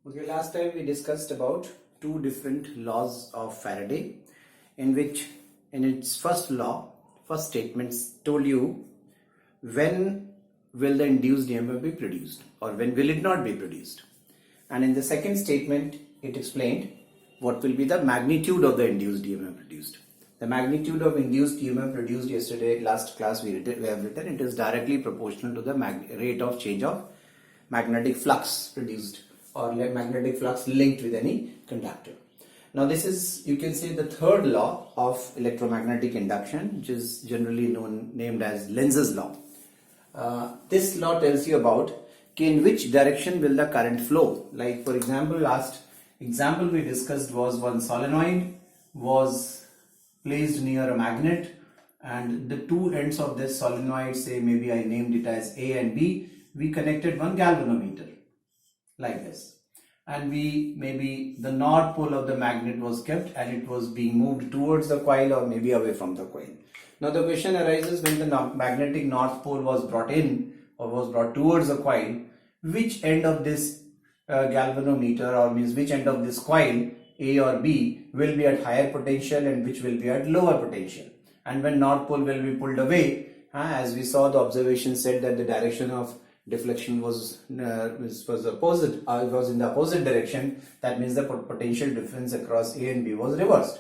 Okay, last time we discussed about two different laws of Faraday, in which in its first law, first statements told you when will the induced EMF be produced or when will it not be produced. And in the second statement, it explained what will be the magnitude of the induced EMF produced. The magnitude of induced EMF produced yesterday, last class we have written, it is directly proportional to the rate of change of magnetic flux produced or magnetic flux linked with any conductor. Now this is, you can say, the third law of electromagnetic induction, which is generally named as Lenz's law. This law tells you about in which direction will the current flow. Like for example, last example we discussed was one solenoid was placed near a magnet, and the two ends of this solenoid, say maybe I named it as A and B, we connected one galvanometer like this, and maybe the north pole of the magnet was kept and it was being moved towards the coil or maybe away from the coil. Now the question arises, when the magnetic north pole was brought in or was brought towards the coil, which end of this galvanometer, or means which end of this coil, A or B, will be at higher potential and which will be at lower potential. And when north pole will be pulled away, as we saw, the observation said that the direction of deflection was opposite, it was in the opposite direction. That means the potential difference across A and B was reversed.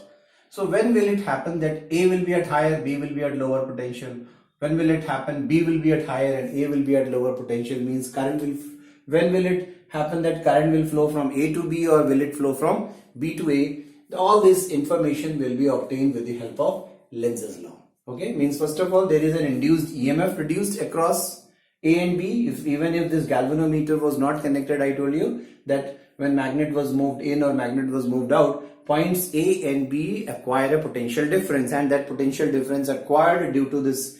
So when will it happen that A will be at higher, B will be at lower potential? When will it happen B will be at higher and A will be at lower potential? Means current will, when will it happen that current will flow from A to B or will it flow from B to A? All this information will be obtained with the help of Lenz's law. Okay, means first of all, there is an induced EMF produced across A and B. Even if this galvanometer was not connected, I told you that when magnet was moved in or magnet was moved out, points A and B acquire a potential difference, and that potential difference acquired due to this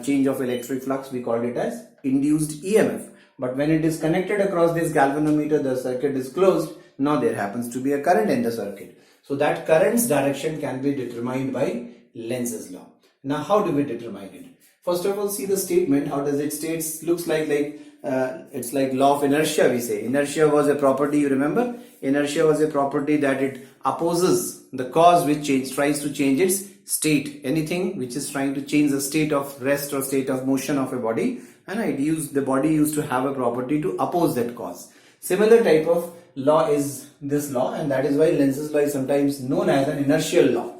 change of electric flux, we called it as induced EMF. But when it is connected across this galvanometer, the circuit is closed. Now there happens to be a current in the circuit. So that current's direction can be determined by Lenz's law. Now how do we determine it? First of all, see the statement. How does it state? Looks like it's like law of inertia, we say. Inertia was a property, you remember? Inertia was a property that it opposes the cause which tries to change its state. Anything which is trying to change the state of rest or state of motion of a body, and the body used to have a property to oppose that cause. Similar type of law is this law, and that is why Lenz's law is sometimes known as an inertial law.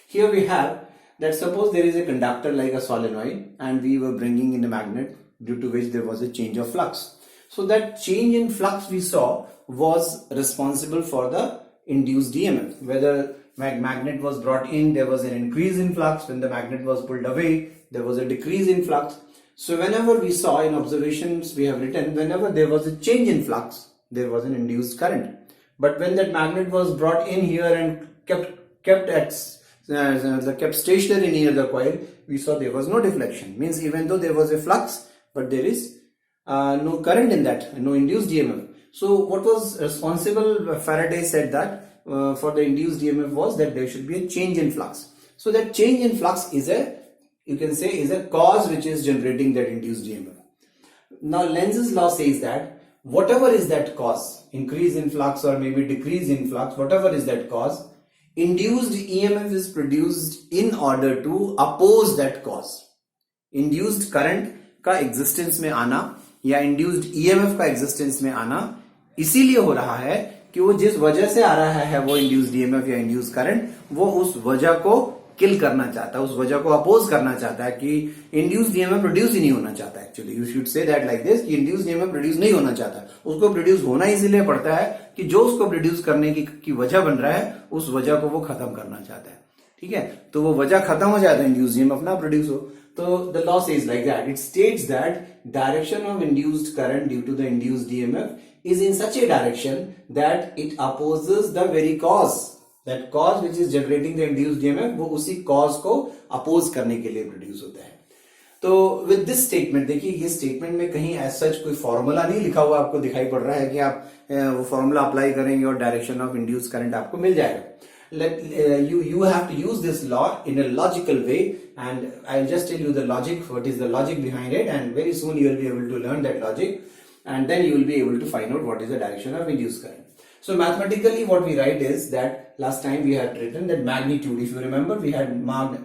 Here we have that suppose there is a conductor like a solenoid and we were bringing in a magnet due to which there was a change of flux. So that change in flux we saw was responsible for the induced EMF. Whether magnet was brought in, there was an increase in flux. When the magnet was pulled away, there was a decrease in flux. So whenever we saw in observations we have written, whenever there was a change in flux, there was an induced current. But when that magnet was brought in here and kept stationary near the coil, we saw there was no deflection. Means even though there was a flux, but there is no current in that, no induced EMF. So what was responsible? Faraday said that for the induced EMF was that there should be a change in flux. So that change in flux is a cause which is generating that induced EMF. Now Lenz's law says that whatever is that cause, increase in flux or maybe decrease in flux, whatever is that cause, induced EMF is produced in order to oppose that cause. Induced current का existence में आना या induced EMF का existence में आना इसीलिए हो रहा है कि वो जिस वजह से आ रहा है वो induced EMF या induced current, वो उस वजह को किल करना चाहता है, उस वजह को अपोज करना चाहता है कि इंड्यूस्ड ईएमएफ प्रोड्यूस ही नहीं होना चाहता. Actually you should say that like this कि इंड्यूस्ड ईएमएफ प्रोड्यूस नहीं होना चाहता, उसको प्रोड्यूस होना इसीलिए पड़ता है कि जो उसको प्रोड्यूस करने की वजह बन रहा है उस वजह को वो खत्म करना चाहता है. ठीक है, तो वो वजह खत्म हो जाता है, इंड्यूस्ड ईएमएफ ना प्रोड्यूस हो. तो the law says like that. It states that direction of induced current due to the induced EMF is in such a direction that it opposes the very cause. That cause which is generating the induced EMF, वो उसी cause को oppose करने के लिए produce होता है. तो with this statement, देखिए ये statement में कहीं as such कोई formula नहीं लिखा हुआ आपको दिखाई पड़ रहा है कि आप वो formula apply करेंगे और direction of induced current आपको मिल जाएगा. You have to use this law in a logical way, and I'll just tell you the logic, what is the logic behind it, and very soon you will be able to learn that logic, and then you will be able to find out what is the direction of induced current. So mathematically what we write is that last time we had written that magnitude, if you remember, we had marked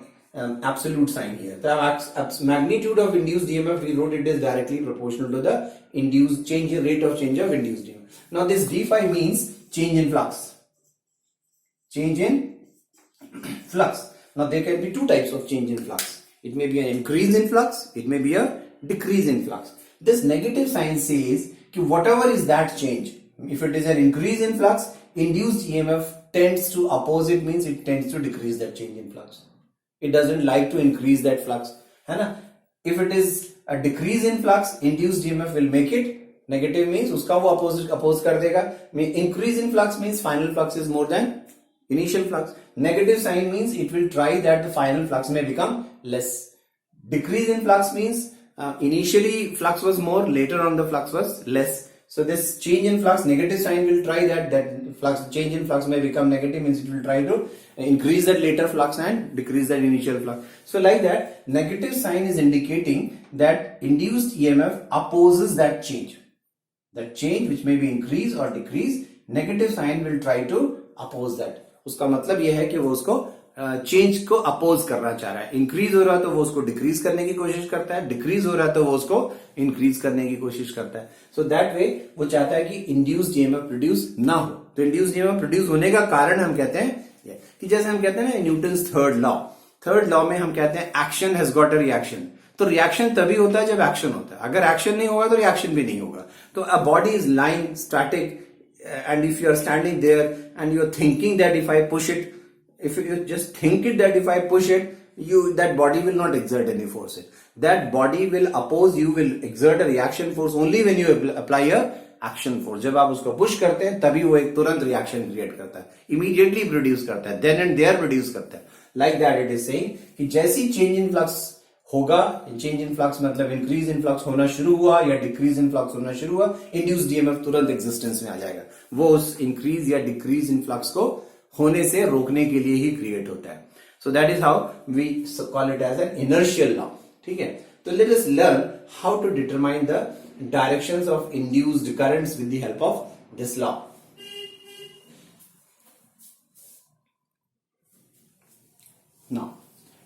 absolute sign here. The magnitude of induced EMF, we wrote it is directly proportional to the induced rate of change of induced EMF. Now this d phi means change in flux. Change in flux. Now there can be two types of change in flux. It may be an increase in flux, it may be a decrease in flux. This negative sign says that whatever is that change, if it is an increase in flux, induced EMF tends to oppose it, means it tends to decrease that change in flux. It doesn't like to increase that flux. If it is a decrease in flux, induced EMF will make it negative, means uska wo oppose kar dega. Increase in flux means final flux is more than initial flux. Negative sign means it will try that the final flux may become less. Decrease in flux means initially flux was more, later on the flux was less. So this change in flux, negative sign will try that flux change in flux may become negative, means it will try to increase that later flux and decrease that initial flux. So like that, negative sign is indicating that induced EMF opposes that change. That change which may be increase or decrease, negative sign will try to oppose that. उसका मतलब यह है कि वो उसको change को oppose करना चाह रहा है. इंक्रीज हो रहा है तो वो उसको डिक्रीज करने की कोशिश करता है, डिक्रीज हो रहा है तो वो उसको इंक्रीज करने की कोशिश करता है. सो दैट वे वो चाहता है कि इंड्यूस्ड ईएमएफ प्रोड्यूस ना हो. तो इंड्यूस्ड ईएमएफ प्रोड्यूस होने का कारण हम कहते हैं कि जैसे हम कहते हैं ना न्यूटन्स थर्ड लॉ में हम कहते हैं action has got a reaction. तो रिएक्शन तभी होता है जब एक्शन होता है. अगर एक्शन नहीं होगा तो रिएक्शन भी नहीं होगा. तो a body is lying static and if you are standing there and you are thinking that if I push it, if you just think it that if I push it, that body will not exert any force. That body will oppose, you will exert a reaction force only when you apply a action force. जब आप उसको push करते हैं तभी वो एक तुरंत reaction create करता है, immediately produce करता है, then and there produce करता है. Like that it is saying कि जैसी change in flux होगा, चेंज इन फ्लक्स मतलब इंक्रीज इन फ्लक्स होना शुरू हुआ या डिक्रीज इन फ्लक्स होना शुरू हुआ, इंड्यूस्ड ईएमएफ तुरंत एग्जिस्टेंस में आ जाएगा. वो उस इंक्रीज या डिक्रीज इन फ्लक्स को होने से रोकने के लिए ही क्रिएट होता है. So that is how we call it as an inertial law. ठीक है, तो let us learn how to determine the directions of induced currents with the help of this law. Now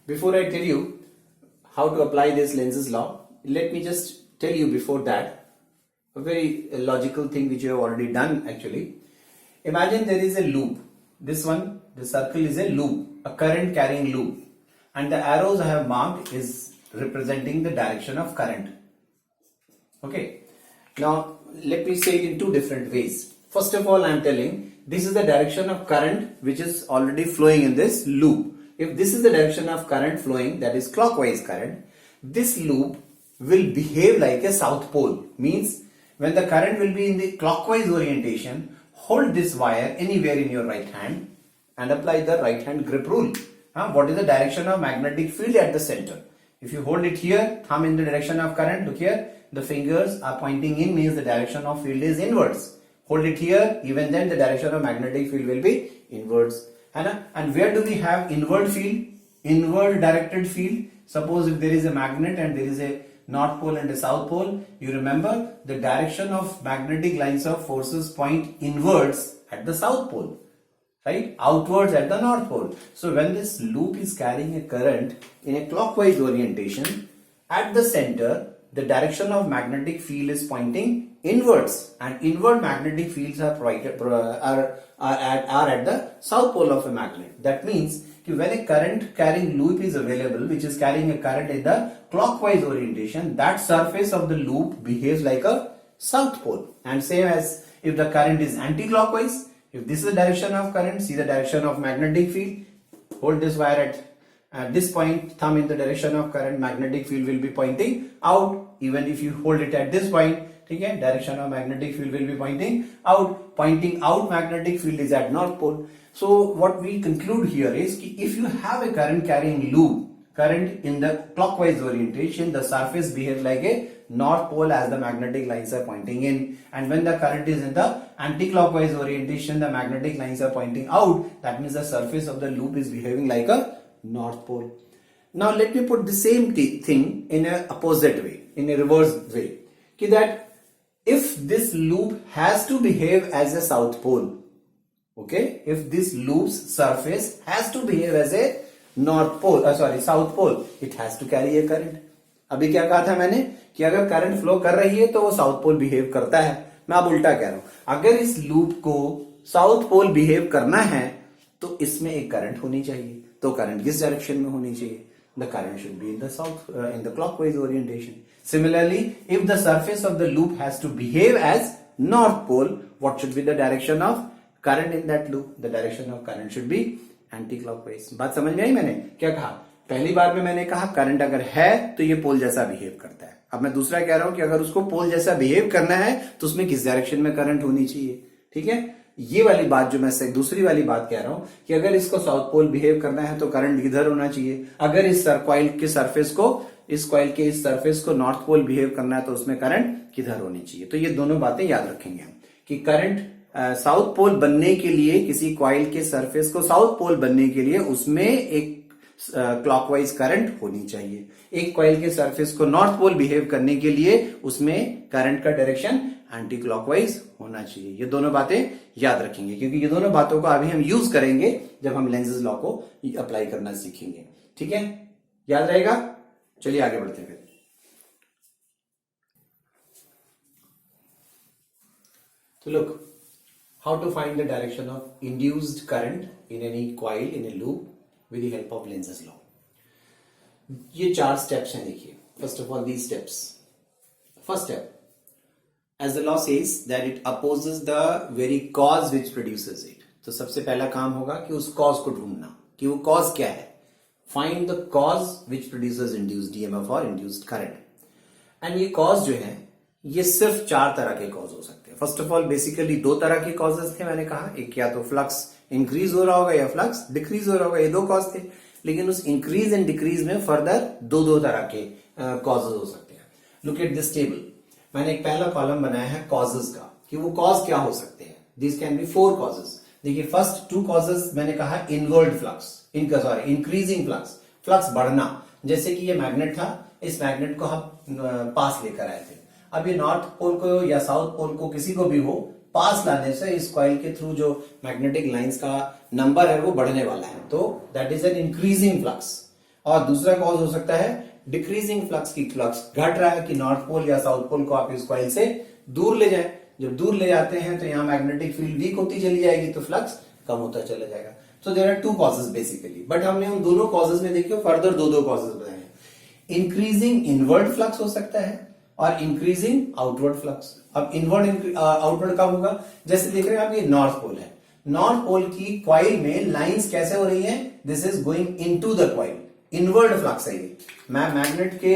before I tell you how to apply this Lenz's law, let me just tell you before that a very logical thing which you have already done actually. Imagine there is a loop. This one, the circle is a loop, a current carrying loop, and the arrows I have marked is representing the direction of current. Okay, now let me say it in two different ways. First of all, I am telling this is the direction of current which is already flowing in this loop. If this is the direction of current flowing, that is clockwise current, this loop will behave like a south pole. Means when the current will be in the clockwise orientation, hold this wire anywhere in your right hand and apply the right hand grip rule. What is the direction of magnetic field at the center? If you hold it here, thumb in the direction of current, look here, the fingers are pointing in, means the direction of field is inwards. Hold it here, even then the direction of magnetic field will be inwards. And where do we have inward field? Inward directed field. Suppose if there is a magnet and there is a north pole and a south pole, you remember the direction of magnetic lines of forces point inwards at the south pole, right? Outwards at the north pole. So when this loop is carrying a current in a clockwise orientation, at the center the direction of magnetic field is pointing inwards, and inward magnetic fields are at the south pole of a magnet. That means when a current carrying loop is available which is carrying a current in the clockwise orientation, that surface of the loop behaves like a south pole. And same as if the current is anti-clockwise, if this is the direction of current, see the direction of magnetic field, hold this wire at this point, thumb in the direction of current, magnetic field will be pointing out. Even if you hold it at this point, okay, direction of magnetic field will be pointing out. Pointing out magnetic field is at north pole. So what we conclude here is if you have a current carrying loop, current in the clockwise orientation, the surface behaves like a north pole as the magnetic lines are pointing in, and when the current is in the anti-clockwise orientation, the magnetic lines are pointing out. That means the surface of the loop is behaving like a north pole. Now let me put the same thing in a opposite way, in a reverse way. That if this loop has to behave as a south pole, okay, if this loop's surface has to behave as a south pole, it has to carry a current. अभी क्या कहा था मैंने कि अगर current flow कर रही है तो वो साउथ पोल बिहेव करता है. मैं अब उल्टा कह रहा हूं, अगर इस लूप को साउथ पोल बिहेव करना है तो इसमें एक करंट होनी चाहिए. तो करंट किस डायरेक्शन में होनी चाहिए? The current should be in the south, in the clockwise orientation. Similarly, if the surface of the loop has to behave as north pole, what should be the direction of current in that loop? The direction of current should be anti-clockwise. बात समझ में आई? मैंने क्या कहा? पहली बार में मैंने कहा करंट अगर है तो ये पोल जैसा बिहेव करता है. अब मैं दूसरा कह रहा हूं कि अगर उसको पोल जैसा बिहेव करना है तो उसमें किस डायरेक्शन में करंट होनी चाहिए. ठीक है, ये वाली बात जो मैं दूसरी वाली बात कह रहा हूं कि अगर इसको साउथ पोल बिहेव करना है तो करंट किधर होना चाहिए. अगर इस कॉइल के सरफेस को इस सरफेस को नॉर्थ पोल बिहेव करना है तो उसमें करंट किधर होनी चाहिए. तो ये दोनों बातें याद रखेंगे हम कि करंट साउथ पोल बनने के लिए, किसी कॉइल के सरफेस को साउथ पोल बनने के लिए उसमें एक क्लॉकवाइज करंट होनी चाहिए. एक कॉइल के सरफेस को नॉर्थ पोल बिहेव करने के लिए उसमें करंट का डायरेक्शन एंटी क्लॉकवाइज होना चाहिए. ये दोनों बातें याद रखेंगे क्योंकि ये दोनों बातों को अभी हम यूज करेंगे जब हम लेंजेस लॉ को अप्लाई करना सीखेंगे. ठीक है, याद रहेगा. चलिए आगे बढ़ते हैं. तो look, how to find the direction of induced current in any coil in a loop with the help of Lenz's law. ये 4 स्टेप्स हैं. देखिए, first of all these steps. First step, as the law says that it opposes the very cause which produces it. तो सबसे पहला काम होगा कि उस cause को ढूंढना कि वो cause क्या है. Find the cause which produces induced EMF or induced current. And ये cause जो है ये सिर्फ 4 तरह के cause हो सकते हैं. फर्स्ट ऑफ ऑल बेसिकली 2 तरह के causes थे. मैंने कहा एक या तो फ्लक्स इंक्रीज हो रहा होगा या फ्लक्स डिक्रीज हो रहा होगा. ये 2 कॉज थे. लेकिन उस इंक्रीज एंड डिक्रीज में फर्दर दो तरह के कॉजेज हो सकते हैं. Look at this table. मैंने एक पहला कॉलम बनाया है कॉजेज का कि वो कॉज क्या हो सकते हैं. This can be 4 causes. देखिए, फर्स्ट 2 कॉजेज मैंने कहा inward flux, increasing flux, flux बढ़ना. जैसे कि ये मैग्नेट था, इस मैग्नेट को हम पास लेकर आए थे. अब ये नॉर्थ पोल को या साउथ पोल को किसी को भी हो पास लाने से इस कॉइल के थ्रू जो मैग्नेटिक लाइंस का नंबर है वो बढ़ने वाला है. तो that is an increasing flux. और दूसरा कॉज हो सकता है डिक्रीजिंग फ्लक्स की. फ्लक्स घट रहा है कि नॉर्थ पोल या साउथ पोल को आप इस कॉइल से दूर ले जाए. जब दूर ले जाते हैं तो यहाँ मैग्नेटिक फील्ड वीक होती चली जाएगी तो फ्लक्स कम होता चला जाएगा. So there are 2 causes basically. But हमने उन दोनों कॉजेज में देखिए फर्दर 2 कॉजेज बताए. इंक्रीजिंग इनवर्ड फ्लक्स हो सकता है और इंक्रीजिंग आउटवर्ड फ्लक्स. अब इनवर्ड आउटवर्ड कब होगा? जैसे देख रहे हैं आप, ये नॉर्थ पोल है. नॉर्थ पोल की कॉइल में लाइंस कैसे हो रही हैं? This is going into the coil. Inward flux है ये. मैं मैग्नेट के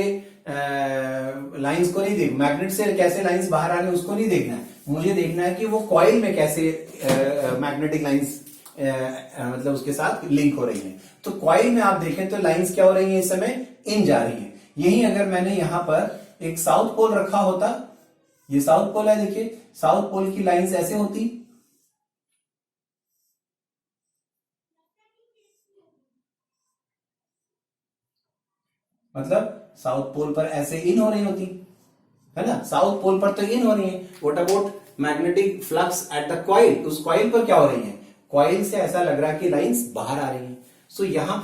लाइंस को नहीं देख, मैग्नेट से कैसे लाइंस बाहर आ रहे हैं उसको नहीं देखना है. मुझे देखना है कि वो कॉइल में कैसे मैग्नेटिक लाइंस मतलब उसके साथ लिंक हो रही है. तो कॉइल में आप देखें तो लाइंस क्या हो रही है इस समय? इन जा रही है. यही अगर मैंने यहां पर एक साउथ पोल रखा होता, ये साउथ पोल है, देखिए साउथ पोल की लाइंस ऐसे होती, मतलब साउथ पोल पर ऐसे इन हो रही होती है ना. साउथ पोल पर तो इन हो रही है. What about magnetic flux at the coil? उस कॉइल पर क्या हो रही है? कॉइल से ऐसा लग रहा है कि लाइंस बाहर आ रही है. सो यहां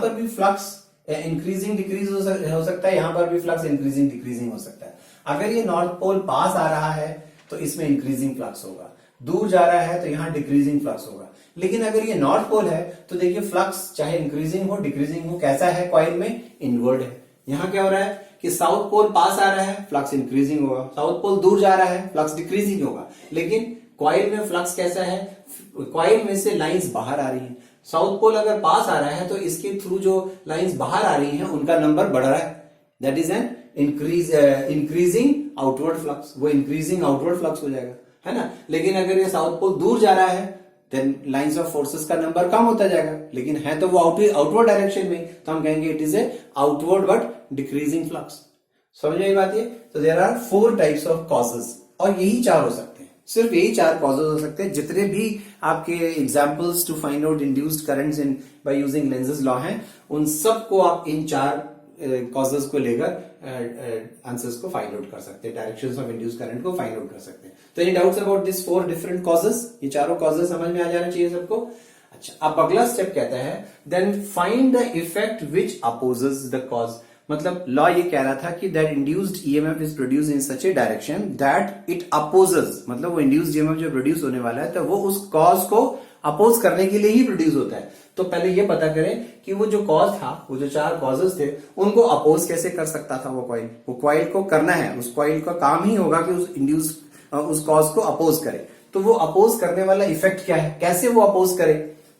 पर भी फ्लक्स इंक्रीजिंग डिक्रीज हो सकता है. यहां पर भी फ्लक्स इंक्रीजिंग डिक्रीजिंग हो सकता है. अगर ये नॉर्थ पोल पास आ रहा है तो इसमें इंक्रीजिंग फ्लक्स होगा. दूर जा रहा है तो यहां डिक्रीजिंग फ्लक्स होगा. लेकिन अगर ये नॉर्थ पोल है तो देखिए फ्लक्स चाहे इंक्रीजिंग हो डिक्रीजिंग हो कैसा है कॉइल में? इनवर्ड है. यहां क्या हो रहा है कि साउथ पोल पास आ रहा है, फ्लक्स इंक्रीजिंग होगा. साउथ पोल दूर जा रहा है, फ्लक्स डिक्रीजिंग होगा. लेकिन कॉइल में फ्लक्स कैसा है? कॉइल में से लाइंस बाहर आ रही है. साउथ पोल अगर पास आ रहा है तो इसके थ्रू जो लाइंस बाहर आ रही हैं उनका नंबर बढ़ रहा है. That is an increasing outward flux. वो इंक्रीजिंग आउटवर्ड फ्लक्स हो जाएगा, है ना. लेकिन अगर ये साउथ पोल दूर जा रहा है देन लाइंस ऑफ फोर्सेस का नंबर कम होता जाएगा. लेकिन है तो वो आउटवर्ड डायरेक्शन में, तो हम कहेंगे it is a outward but decreasing flux. समझ में बात ये? तो there are 4 types of causes और यही 4 हो सकते हैं. सिर्फ यही 4 कॉजेज हो सकते हैं. जितने भी आपके examples to find out induced currents in by using Lenz's law हैं, उन सबको आप इन 4 कॉजेज को लेकर आंसर्स को फाइंड आउट कर सकते हैं, डायरेक्शंस ऑफ इंड्यूस करंट को फाइंड आउट कर सकते हैं। तो any doubts about this 4 different causes? ये चारों कॉजेस समझ में आ जाना चाहिए सबको। अच्छा, अब अगला स्टेप कहता है then find the effect which opposes the cause. मतलब लॉ ये कह रहा था कि that induced EMF is produce in such a direction that it opposes, मतलब वो इंड्यूस्ड ईएमएफ जो प्रोड्यूस होने वाला है तो वो उस कॉज को अपोज करने के लिए ही प्रोड्यूस होता है। तो पहले ये पता करें कि वो जो कॉज था, वो जो 4 कॉजेस थे, उनको अपोज कैसे कर सकता था वो कॉइल। वो कॉइल को करना है, उस कॉइल का काम ही होगा कि उस कॉज को अपोज करे। तो वो अपोज करने वाला इफेक्ट क्या है, कैसे वो अपोज करे,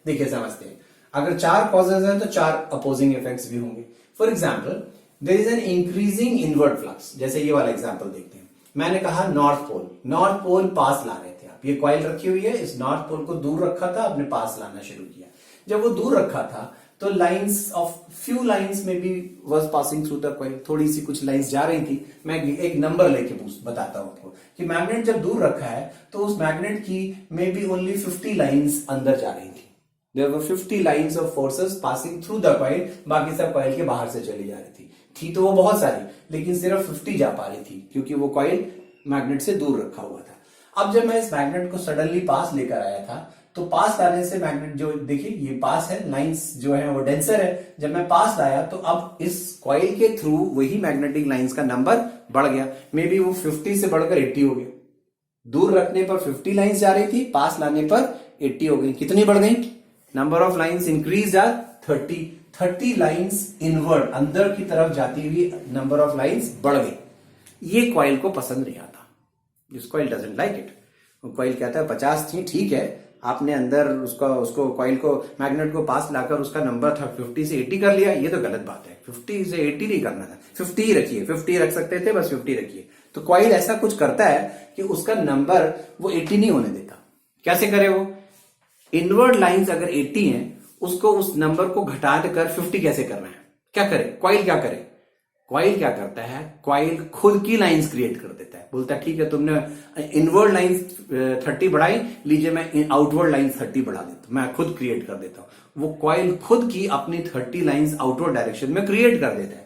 देखिए समझते हैं। अगर 4 कॉजेज हैं तो 4 अपोजिंग इफेक्ट्स भी होंगे। For example there is an increasing inward flux. जैसे ये वाला एग्जाम्पल देखते हैं। मैंने कहा नॉर्थ पोल पास ला रहे थे आप, ये कॉइल रखी हुई है, इस नॉर्थ पोल को दूर रखा था, आपने पास लाना शुरू किया। जब वो दूर रखा था तो लाइंस ऑफ फ्यू लाइंस में भी was passing through the coil, थोड़ी सी कुछ लाइंस जा रही थी। मैं एक नंबर लेके बताता हूं आपको कि मैग्नेट जब दूर रखा है तो उस मैग्नेट की मे बी ओनली 50 लाइंस अंदर जा रही थी। There were 50 lines of forces passing through the coil, बाकी सब कॉइल के बाहर से चली जा रही थी तो वो बहुत सारी, लेकिन सिर्फ 50 जा पा रही थी क्योंकि वो कॉइल मैग्नेट से दूर रखा हुआ था। अब जब मैं इस मैग्नेट को सडनली पास लेकर आया था तो पास लाने से मैग्नेट जो देखिए ये पास है, लाइंस जो है वो डेंसर है। जब मैं पास लाया तो अब इस कॉइल के थ्रू वही मैग्नेटिक लाइंस का नंबर बढ़ गया, मे बी वो 50 से बढ़कर 80 हो गया। दूर रखने पर 50 लाइंस जा रही थी, पास लाने पर 80 हो गई। कितनी बढ़ गई? Number of lines increase are 30 lines inward, अंदर की तरफ जाती हुई नंबर ऑफ लाइंस बढ़ गई। ये कॉइल को पसंद नहीं आता, this coil doesn't like it. Coil कहता है 50 थी, ठीक है, आपने अंदर उसको कॉइल को मैग्नेट को पास लाकर उसका नंबर था 50 से 80 कर लिया, ये तो गलत बात है। 50 से 80 नहीं करना था, 50 ही रखिए, 50 रख सकते थे, बस 50 रखिए। तो कॉइल ऐसा कुछ करता है कि उसका नंबर वो 80 नहीं होने देता। कैसे करे वो? इनवर्ड लाइंस अगर 80 हैं, उसको उस नंबर को घटा कर 50 कैसे करना है? क्या करे कॉइल? क्या करे कॉइल? क्या करता है कॉइल? खुद की लाइंस क्रिएट कर देता है। बोलता है ठीक है, तुमने इनवर्ड लाइंस 30 बढ़ाई, लीजिए मैं आउटवर्ड लाइंस 30 बढ़ा देता हूं, मैं खुद क्रिएट कर देता हूं। वो कॉइल खुद की अपनी 30 लाइंस आउटवर्ड डायरेक्शन में क्रिएट कर देता है।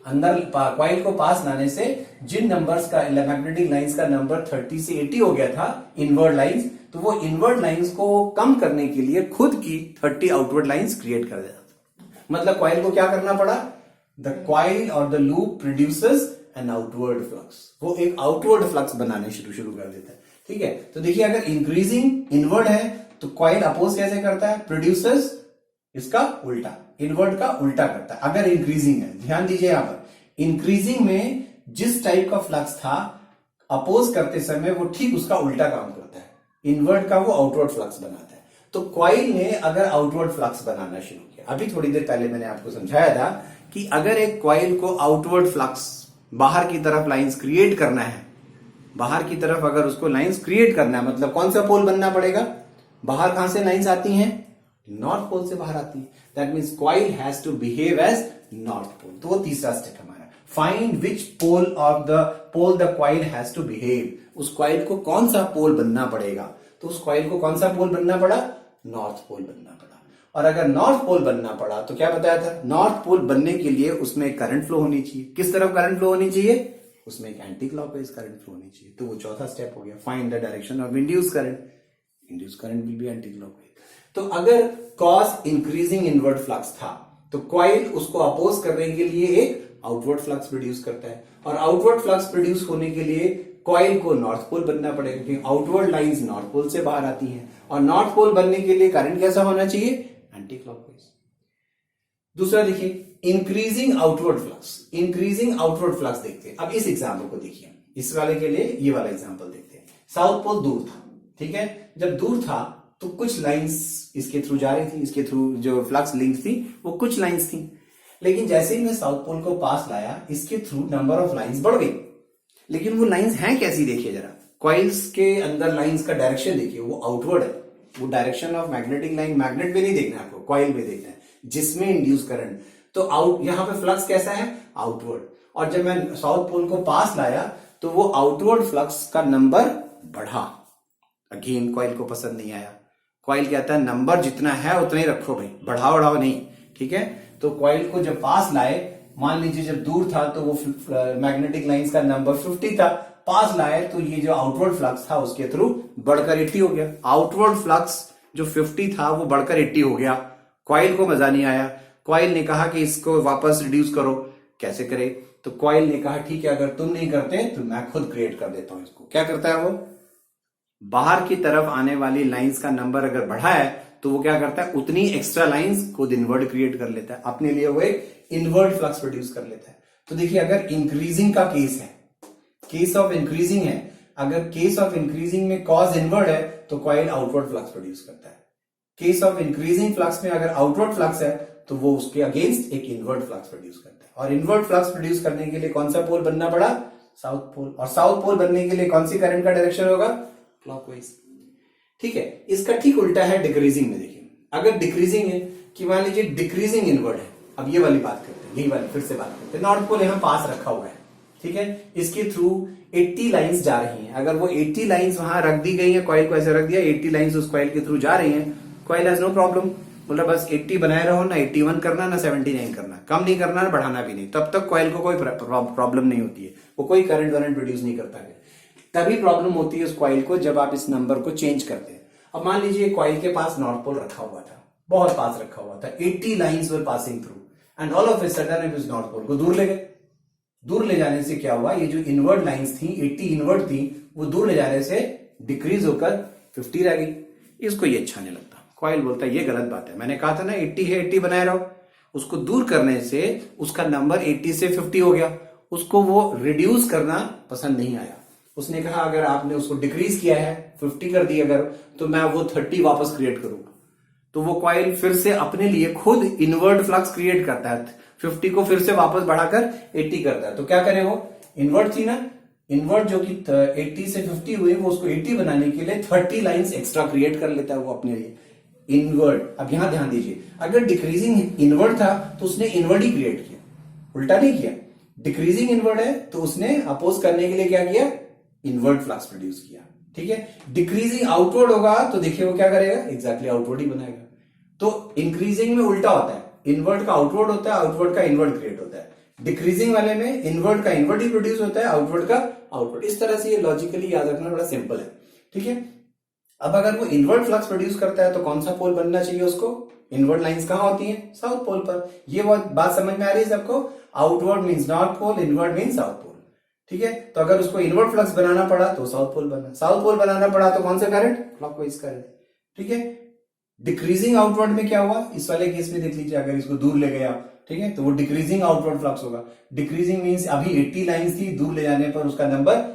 अंदर कॉइल को पास लाने से जिन नंबर्स का मैग्नेटिक लाइंस का नंबर 30 से 80 हो गया था इनवर्ड लाइंस, तो वो इनवर्ड लाइंस को कम करने के लिए खुद की 30 आउटवर्ड लाइंस क्रिएट कर देता। मतलब कॉइल को क्या करना पड़ा? द कॉइल और the loop produces N outward flux. वो एक आउटवर्ड फ्लक्स बनाने शुरू कर देता है। ठीक है, तो देखिए अगर इंक्रीजिंग इनवर्ड है तो कॉइल अपोज कैसे करता है? प्रोड्यूसेस इसका उल्टा, इनवर्ड का उल्टा करता है। अगर इंक्रीजिंग है, ध्यान दीजिए यहां पर इंक्रीजिंग में जिस टाइप का फ्लक्स था, अपोज करते समय वो ठीक उसका उल्टा काम करता है। इनवर्ड का वो आउटवर्ड फ्लक्स बनाता है। तो कॉइल ने अगर आउटवर्ड फ्लक्स बनाना शुरू किया, अभी थोड़ी देर पहले मैंने आपको समझाया था कि अगर एक कॉइल को आउटवर्ड फ्लक्स, बाहर की तरफ लाइंस क्रिएट करना है, बाहर की तरफ अगर उसको लाइंस क्रिएट करना है, मतलब कौन सा पोल बनना पड़ेगा? बाहर कहां से लाइंस आती हैं? नॉर्थ पोल से बाहर आती है। That means coil has to behave as north pole. तो वो तीसरा स्टेप हमारा, find which pole of the pole the coil has to behave. उस कॉइल को कौन सा पोल बनना पड़ेगा? तो उस कॉइल को कौन सा पोल बनना पड़ा? नॉर्थ पोल बनना पड़ा। और अगर नॉर्थ पोल बनना पड़ा तो क्या बताया था? नॉर्थ पोल बनने के लिए उसमें करंट फ्लो होनी चाहिए। किस तरफ करंट फ्लो होनी चाहिए? उसमें एक एंटी क्लॉकवाइज करंट फ्लो होनी चाहिए। तो वो चौथा स्टेप हो गया, find the direction of induce current. Induce current will B anti clockwise. तो अगर कॉज इंक्रीजिंग इनवर्ड फ्लक्स था तो कॉइल उसको अपोज करने के लिए एक आउटवर्ड फ्लक्स प्रोड्यूस करता है, और आउटवर्ड फ्लक्स प्रोड्यूस होने के लिए कॉइल को नॉर्थ पोल बनना पड़ेगा, क्योंकि आउटवर्ड लाइंस नॉर्थ पोल से बाहर आती हैं। और नॉर्थ पोल बनने के लिए करंट कैसा होना चाहिए? Anti clockwise. दूसरा देखिए, increasing outward flux. Increasing outward flux देखते हैं। अब इस एग्जाम्पल को देखिए, इस वाले के लिए ये वाला एग्जाम्पल देखते हैं। साउथ पोल दूर था, ठीक है, जब दूर था तो कुछ लाइंस इसके थ्रू जा रही थी, इसके थ्रू जो फ्लक्स लिंक थी वो कुछ लाइंस थी। लेकिन जैसे ही मैं साउथ पोल को पास लाया, इसके थ्रू नंबर ऑफ लाइंस बढ़ गई। लेकिन वो लाइंस हैं कैसी? देखिए जरा, कॉइल्स के अंदर लाइंस का डायरेक्शन देखिए, वो आउटवर्ड है। वो direction of magnetic line magnet में नहीं देखना है आपको, कॉइल में देखना है, जिसमें इंड्यूस करंट। तो आउट, यहां पे फ्लक्स कैसा है? आउटवर्ड। और जब मैं साउथ पोल को पास लाया तो वो आउटवर्ड फ्लक्स का नंबर बढ़ा। अगेन कॉइल को पसंद नहीं आया। कॉइल कहता है नंबर जितना है उतना ही रखो भाई, बढ़ाओ नहीं, ठीक है। तो कॉइल को जब पास लाए मान लीजिए जब दूर था तो वो मैग्नेटिक लाइंस का नंबर 50 था, पास लाए तो ये जो आउटवर्ड फ्लक्स था उसके थ्रू बढ़कर 80 हो गया। आउटवर्ड फ्लक्स जो 50 था वो बढ़कर 80 हो गया। कॉइल को मजा नहीं आया, कॉइल ने कहा कि इसको वापस रिड्यूस करो। कैसे करे? तो कॉइल ने कहा ठीक है, अगर तुम नहीं करते तो मैं खुद क्रिएट कर देता हूं इसको। क्या करता है वो? बाहर की तरफ आने वाली लाइंस का नंबर अगर बढ़ा है तो वो क्या करता है, उतनी एक्स्ट्रा लाइंस खुद इनवर्ट क्रिएट कर लेता है, अपने लिए वो एक इनवर्ट फ्लक्स प्रोड्यूस कर लेता है। तो देखिए, अगर इंक्रीजिंग का केस है, केस ऑफ इंक्रीजिंग है, अगर केस ऑफ इंक्रीजिंग में कॉज इनवर्ट है तो कॉइल आउटवर्ड फ्लक्स प्रोड्यूस करता है। केस ऑफ इंक्रीजिंग फ्लक्स में अगर आउटवर्ड फ्लक्स है तो वो उसके अगेंस्ट एक इनवर्ट फ्लक्स प्रोड्यूस करता है। और इनवर्ट फ्लक्स प्रोड्यूस करने के लिए कौन सा पोल बनना पड़ा? South pole. और साउथ पोल बनने के लिए कौन सी करंट का डायरेक्शन होगा? क्लॉकवाइज। ठीक है, इसका ठीक उल्टा है डिक्रीजिंग में। देखिए, अगर डिक्रीजिंग है कि मान लीजिए डिक्रीजिंग इनवर्ट है, अब ये वाली बात करते हैं, यही वाली फिर से बात करते हैं। नॉर्थ पोल यहां पास रखा हुआ है, ठीक है, इसके थ्रू 80 लाइंस जा रही हैं। अगर वो 80 लाइंस वहां रख दी गई है, कॉइल को ऐसे रख दिया, 80 लाइंस उस कॉइल के थ्रू जा रही हैं, कॉइल हैज नो प्रॉब्लम, बोला बस 80 बनाए रहो, ना 81 करना, ना 79 करना, कम नहीं करना, ना बढ़ाना भी नहीं, तब तक कॉइल को कोई प्रॉब्लम नहीं होती है, वो कोई करंट वरंट प्रोड्यूस नहीं करता है। तभी प्रॉब्लम होती है उस कॉइल को जब आप इस नंबर को चेंज करते हैं। अब मान लीजिए कॉइल के पास नॉर्थ पोल रखा हुआ था, बहुत पास रखा हुआ था, 80 lines were passing through and all of a sudden इस नॉर्थ पोल को दूर ले गए। दूर ले जाने से क्या हुआ, ये जो इनवर्ट लाइंस थी 80 इनवर्ट थी, वो दूर ले जाने से डिक्रीज होकर 50 रह गई। इसको ये अच्छा नहीं लगता, कॉइल बोलता है ये गलत बात है, मैंने कहा था ना 80 है 80 बनाए रहो। उसको दूर करने से उसका नंबर 80 से 50 हो गया, उसको वो रिड्यूस करना पसंद नहीं आया। उसने कहा अगर आपने उसको डिक्रीज किया है 50 कर दिया अगर, तो मैं वो 30 वापस क्रिएट करूंगा। तो वो कॉइल फिर से अपने लिए खुद इनवर्ट फ्लक्स क्रिएट करता है, 50 को फिर से वापस बढ़ाकर 80 करता है। तो क्या करे, वो इनवर्ट थी ना, इनवर्ट जो कि 80 से 50 हुई, वो उसको 80 बनाने के लिए 30 लाइंस एक्स्ट्रा क्रिएट कर लेता है वो अपने लिए इनवर्ट। अब यहां ध्यान दीजिए, अगर डिक्रीजिंग इनवर्ट था तो उसने इनवर्ट ही क्रिएट किया, उल्टा नहीं किया। डिक्रीजिंग इनवर्ट है तो उसने अपोज करने के लिए क्या किया, इनवर्ट फ्लक्स प्रोड्यूस किया। ठीक है, डिक्रीजिंग आउटवर्ड होगा तो देखिए वो क्या करेगा, एग्जैक्टली आउटवर्ड ही बनाएगा। तो इंक्रीजिंग में उल्टा होता है, इनवर्ट का आउटवर्ड होता है, आउटवर्ड का इनवर्ट क्रिएट होता है। डिक्रीजिंग वाले में इनवर्ट का इनवर्ट ही प्रोड्यूस होता है, आउटवर्ड का आउटवर्ड। इस तरह से ये लॉजिकली याद रखना बड़ा सिंपल है। ठीक है, अब अगर वो इनवर्ट फ्लक्स प्रोड्यूस करता है तो कौन सा पोल बनना चाहिए उसको? इनवर्ट लाइंस कहां होती हैं? साउथ पोल पर। ये बात समझ में आ रही है सबको? Outward means north pole, inward means south pole. ठीक है, तो अगर उसको इनवर्ट फ्लक्स बनाना पड़ा तो साउथ पोल बना, साउथ पोल बनाना पड़ा तो कौन सा करंट? Clockwise current. ठीक है, डिक्रीजिंग आउटवर्ड में क्या हुआ, इस वाले केस में देख लीजिए, अगर इसको दूर ले गया, ठीक है, तो वो डिक्रीजिंग आउटवर्ड फ्लक्स होगा। डिक्रीजिंग मींस अभी 80 लाइंस थी, दूर ले जाने पर उसका नंबर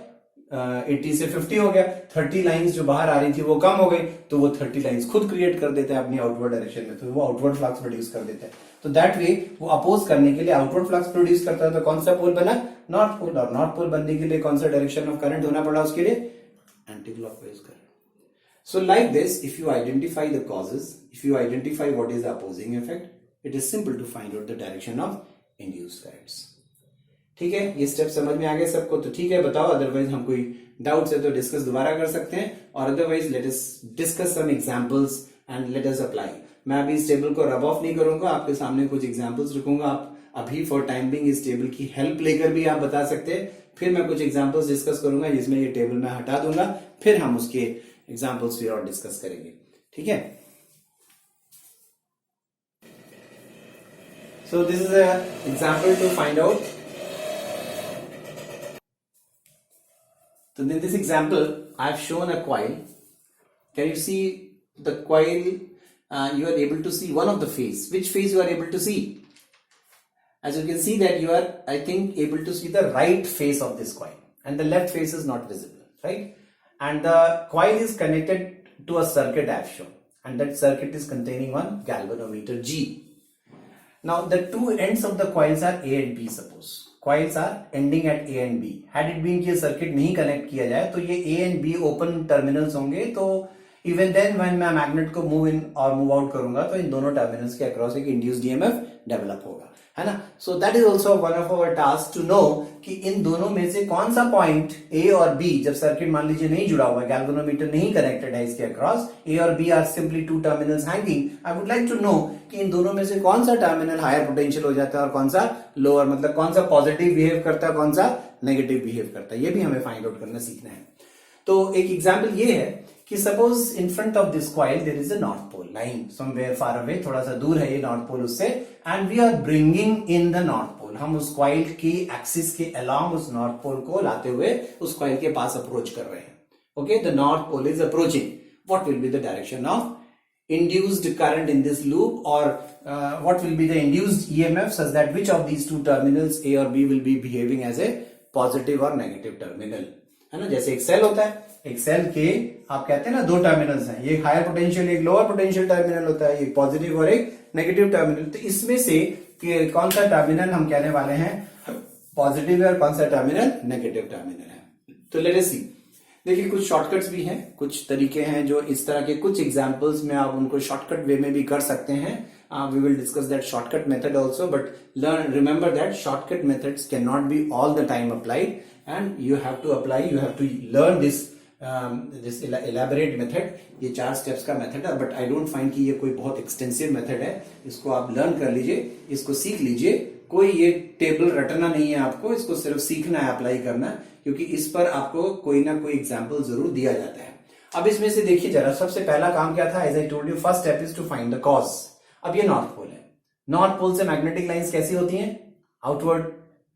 80 से 50 हो गया, 30 लाइंस जो बाहर आ रही थी वो कम हो गई, तो वो 30 लाइंस खुद क्रिएट कर देता है अपनी आउटवर्ड डायरेक्शन में, तो वो आउटवर्ड फ्लक्स प्रोड्यूस कर देता है। तो दैट वे वो अपोज करने के लिए आउटवर्ड फ्लक्स प्रोड्यूस करता है। तो कौन सा पोल बना? North pole. और नॉर्थ पोल बनने के लिए कौन सा डायरेक्शन ऑफ करंट होना पड़ा उसके लिए? Anti clockwise current. So like this, if you identify the causes, if you identify what is the opposing effect, it is simple to find out the direction of induced currents. ठीक है, ये step समझ में आ गए सबको? तो ठीक है, बताओ, अदरवाइज हम कोई डाउट्स है तो डिस्कस दोबारा कर सकते हैं, और otherwise let us discuss some examples and let us apply. मैं अभी इस टेबल को रब ऑफ नहीं करूंगा, आपके सामने कुछ एग्जांपल्स रखूंगा, आप अभी फॉर टाइम बिंग इस टेबल की हेल्प लेकर भी आप बता सकते हैं। फिर मैं कुछ एग्जांपल्स डिस्कस करूंगा जिसमें ये टेबल मैं हटा दूंगा, फिर हम उसके एग्जांपल्स फिर और डिस्कस करेंगे। ठीक है, so this is a example to find out. So in this example, I have shown a coil. Can you see the coil? You are able to see one of the phase. Which phase you are able to see? As you can see that you are, I think, able to see the right face of this coil, and the left face is not visible, right? And the coil is connected to a circuit I have shown, and that circuit is containing one galvanometer G. Now the two ends of the coils are A and B. Suppose coils are ending at A and B. Had it been कि ये circuit नहीं connect किया जाए तो ये A and B open terminals होंगे, तो even then when मैं मैग्नेट को मूव इन और मूव आउट करूंगा तो इन दोनों टर्मिनल्स के अक्रॉस एक इंड्यूस्ड ईएमएफ डेवलप होगा, है ना। So that is also one of our task to know कि इन दोनों में से कौन सा पॉइंट ए और बी, जब सर्किट मान लीजिए नहीं जुड़ा हुआ, गैल्वेनोमीटर नहीं कनेक्टेड है इसके अक्रॉस, ए और B are simply two terminals hanging, I would like to know कि इन दोनों में से कौन सा टर्मिनल हायर पोटेंशियल हो जाता है और कौन सा लोअर, मतलब कौन सा पॉजिटिव बिहेव करता है, कौन सा नेगेटिव बिहेव करता है, ये भी हमें फाइंड आउट करना सीखना है। तो एक एग्जाम्पल ये है कि suppose in front of this coil there is a north pole line somewhere far away, थोड़ा सा दूर है ये नॉर्थ पोल उससे, and we are bringing in the north pole, हम उस कॉइल की एक्सिस के अलोंग उस नॉर्थ पोल को लाते हुए उस कॉइल के पास अप्रोच कर रहे हैं। Okay, the north pole is approaching, what will be the direction of induced current in this loop, or what will be the induced EMF such that which of these two terminals A or B will be behaving as a positive or negative terminal, है ना। जैसे एक cell होता है, एक cell के आप कहते हैं ना दो टर्मिनल्स हैं, एक हायर पोटेंशियल एक लोअर पोटेंशियल टर्मिनल होता है, एक पॉजिटिव और एक नेगेटिव टर्मिनल। तो इसमें से कौन सा टर्मिनल हम कहने वाले हैं पॉजिटिव है और कौन सा टर्मिनल नेगेटिव टर्मिनल है। तो लेट अस सी, देखिए कुछ शॉर्टकट्स भी हैं, कुछ तरीके हैं जो इस तरह के कुछ एग्जांपल्स में आप उनको शॉर्टकट वे में भी कर सकते हैं। We will discuss that shortcut method also, but learn remember that shortcut methods can not be all the time applied and you have to apply, you have to learn this elaborate method. ये 4 steps का method है, but I don't find कि ये कोई बहुत extensive method है। इसको आप लर्न कर लीजिए, इसको सीख लीजिए, कोई ये टेबल रटना नहीं है आपको, इसको सिर्फ सीखना है, अप्लाई करना, क्योंकि इस पर आपको कोई ना कोई एग्जाम्पल जरूर दिया जाता है। अब इसमें से देखिए जरा, सबसे पहला काम क्या था, as I told you first step is to find the cause. अब ये नॉर्थ पोल है, नॉर्थ पोल से मैग्नेटिक लाइंस कैसी होती हैं, आउटवर्ड,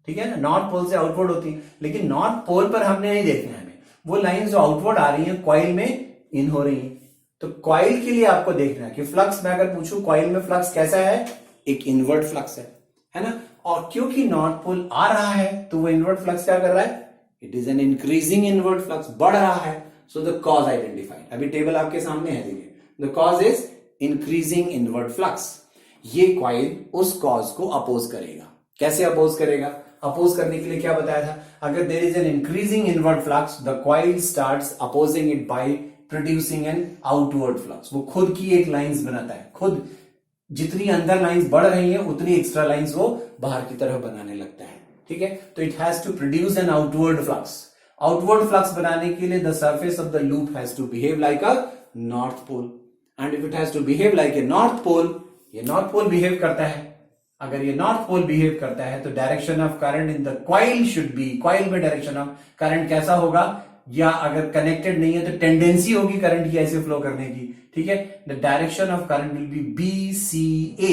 ठीक है ना, नॉर्थ पोल से आउटवर्ड होती है, लेकिन नॉर्थ पोल पर हमने नहीं देखना है, हमें वो लाइंस जो आउटवर्ड आ रही हैं कॉइल में इन हो रही हैं। तो कॉइल के लिए आपको देखना है कि फ्लक्स में अगर पूछूं कॉइल में फ्लक्स कैसा है, एक इनवर्ट फ्लक्स है ना। और क्योंकि नॉर्थ पोल आ रहा है तो वो इनवर्ट फ्लक्स क्या कर रहा है, it is an increasing inward flux, बढ़ रहा है। सो द कॉज आइडेंटिफाइड, अभी टेबल आपके सामने है, देखिए the cause is increasing inward flux. ये कॉइल उस कॉज को अपोज करेगा। कैसे अपोज करेगा, अपोज करने के लिए क्या बताया था, अगर there is an increasing inward flux the coil starts opposing it by producing an outward flux. वो खुद की एक लाइंस बनाता है, खुद जितनी अंदर लाइंस बढ़ रही हैं उतनी एक्स्ट्रा लाइंस वो बाहर की तरफ बनाने लगता है, ठीक है। तो it has to produce an outward flux. Outward flux बनाने के लिए the surface of the loop has to behave like a north pole, and if it has to behave like a north pole, ये north पोल behave करता है, अगर ये north पोल behave करता है तो direction of current in the coil should be, coil में direction of current कैसा होगा, या अगर कनेक्टेड नहीं है तो टेंडेंसी होगी करंट की ऐसे फ्लो करने की, ठीक है। The direction of current will B BCA,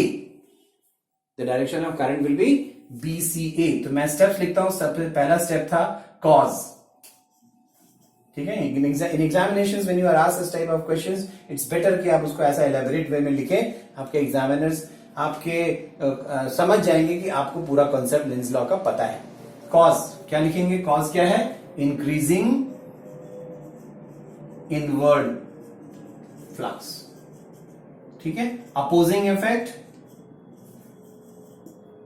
the direction of current will B BCA। तो मैं स्टेप्स लिखता हूं, सबसे पहला स्टेप था कॉज, ठीक है। In examinations when you are asked this type of questions, it's better कि आप उसको ऐसा एलैबोरेट वे में लिखें, आपके एग्जामिनर्स आपके समझ जाएंगे कि आपको पूरा कॉन्सेप्ट लेंज लॉ का पता है। कॉज क्या लिखेंगे, कॉज क्या है, इंक्रीजिंग इनवर्ड फ्लक्स, ठीक है। Opposing effect,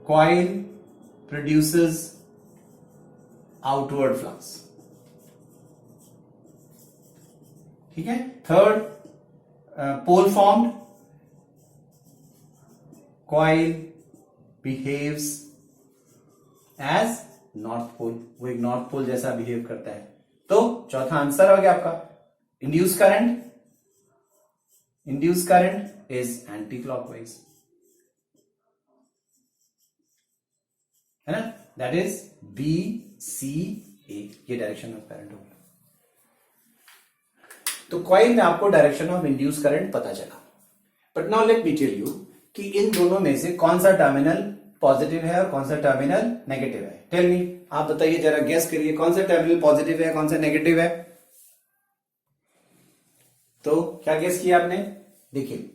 coil produces outward flux, ठीक है। Third, pole formed, coil behaves as north pole, वो एक नॉर्थ पोल जैसा बिहेव करता है। तो चौथा आंसर हो गया आपका induce current, induce current is anti clockwise, है ना, दैट इज BCA, ये डायरेक्शन ऑफ करंट होगा। तो कॉइल में आपको डायरेक्शन ऑफ इंड्यूस करंट पता चला, but now let me tell you कि इन दोनों में से कौन सा टर्मिनल पॉजिटिव है और कौन सा टर्मिनल नेगेटिव है। टेल मी, आप बताइए जरा, गेस करिए कौन सा टर्मिनल पॉजिटिव है कौन सा नेगेटिव है। तो क्या गेस किया आपने, देखिए,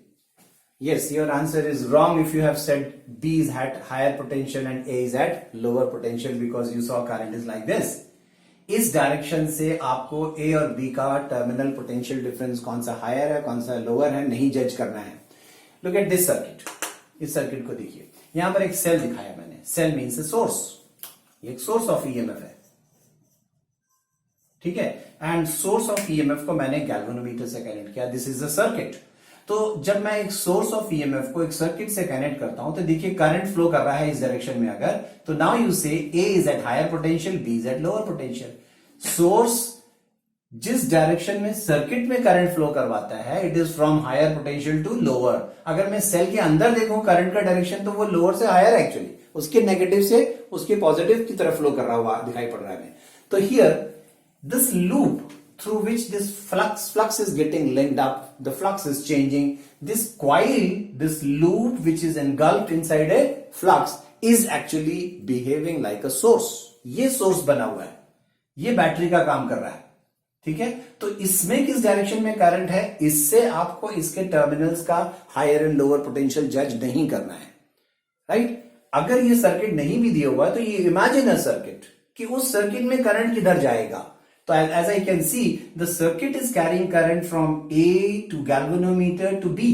yes your answer is wrong if you have said B is at higher potential and A is at lower potential because you saw current is like this। इस डायरेक्शन से आपको A और B का terminal potential difference कौन सा higher है कौन सा लोअर है नहीं जज करना है। लुक एट दिस सर्किट, इस सर्किट को देखिए, यहां पर एक सेल दिखाया मैंने, सेल मीन्स सोर्स, एक सोर्स ऑफ ईएमएफ है, ठीक है। एंड सोर्स ऑफ ईएमएफ को मैंने गैल्वेनोमीटर से कनेक्ट किया। This is a circuit. तो जब मैं एक सोर्स ऑफ ईएमएफ को एक सर्किट से कनेक्ट करता हूं तो देखिए करंट फ्लो कर रहा है इस डायरेक्शन में अगर, तो now you say A is at higher potential, B is at lower potential. Source जिस डायरेक्शन में सर्किट में करंट फ्लो करवाता है it is from higher potential to lower. अगर मैं सेल के अंदर देखूं करंट का डायरेक्शन तो वो लोअर से हायर है एक्चुअली, उसके नेगेटिव से उसके पॉजिटिव की तरफ फ्लो कर रहा हुआ दिखाई पड़ रहा है। तो here this loop through which this flux is getting linked up, the flux is changing, this coil, this loop which is engulfed inside a flux is actually behaving like a source। ये source बना हुआ है, ये battery का काम कर रहा है, ठीक है। तो इसमें किस डायरेक्शन में करंट है, इससे आपको इसके टर्मिनल्स का हायर एंड लोअर पोटेंशियल जज नहीं करना है, राइट। अगर ये सर्किट नहीं भी दिया हुआ तो ये इमेजिन अ सर्किट कि उस सर्किट में करंट किधर जाएगा। तो as I can see, the circuit is carrying current from A to galvanometer to B।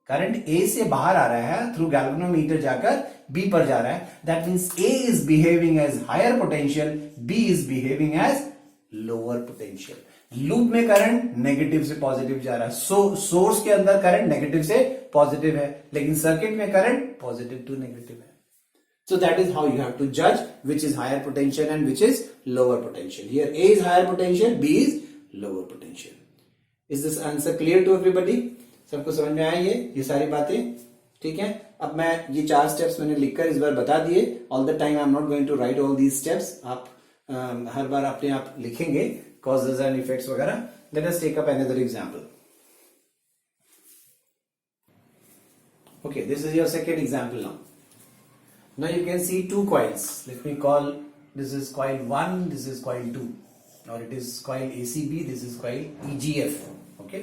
Current A से बाहर आ रहा है थ्रू galvanometer जाकर B पर जा रहा है। That means A is behaving as higher potential, B is behaving as lower potential। Loop में करंट नेगेटिव से पॉजिटिव जा रहा है, सोर्स के अंदर करंट नेगेटिव से पॉजिटिव है, लेकिन सर्किट में करंट पॉजिटिव टू नेगेटिव है। So that is how you have to judge which is higher potential and which is lower potential। Here A is higher potential, B is lower potential। Is this answer clear to everybody? सबको समझ में आया ये सारी बातें, ठीक है। अब मैं ये 4 स्टेप्स मैंने लिखकर इस बार बता दिए। All the time I am not going to write all these steps, आप हर बार अपने आप लिखेंगे कॉजेज एंड इफेक्ट्स वगैरह। Let us take up another example. Okay, this is your second example now। Now you can see 2 coils. Let me call this is coil 1, this is coil 2, or it is coil ACB, this is coil EGF. Okay,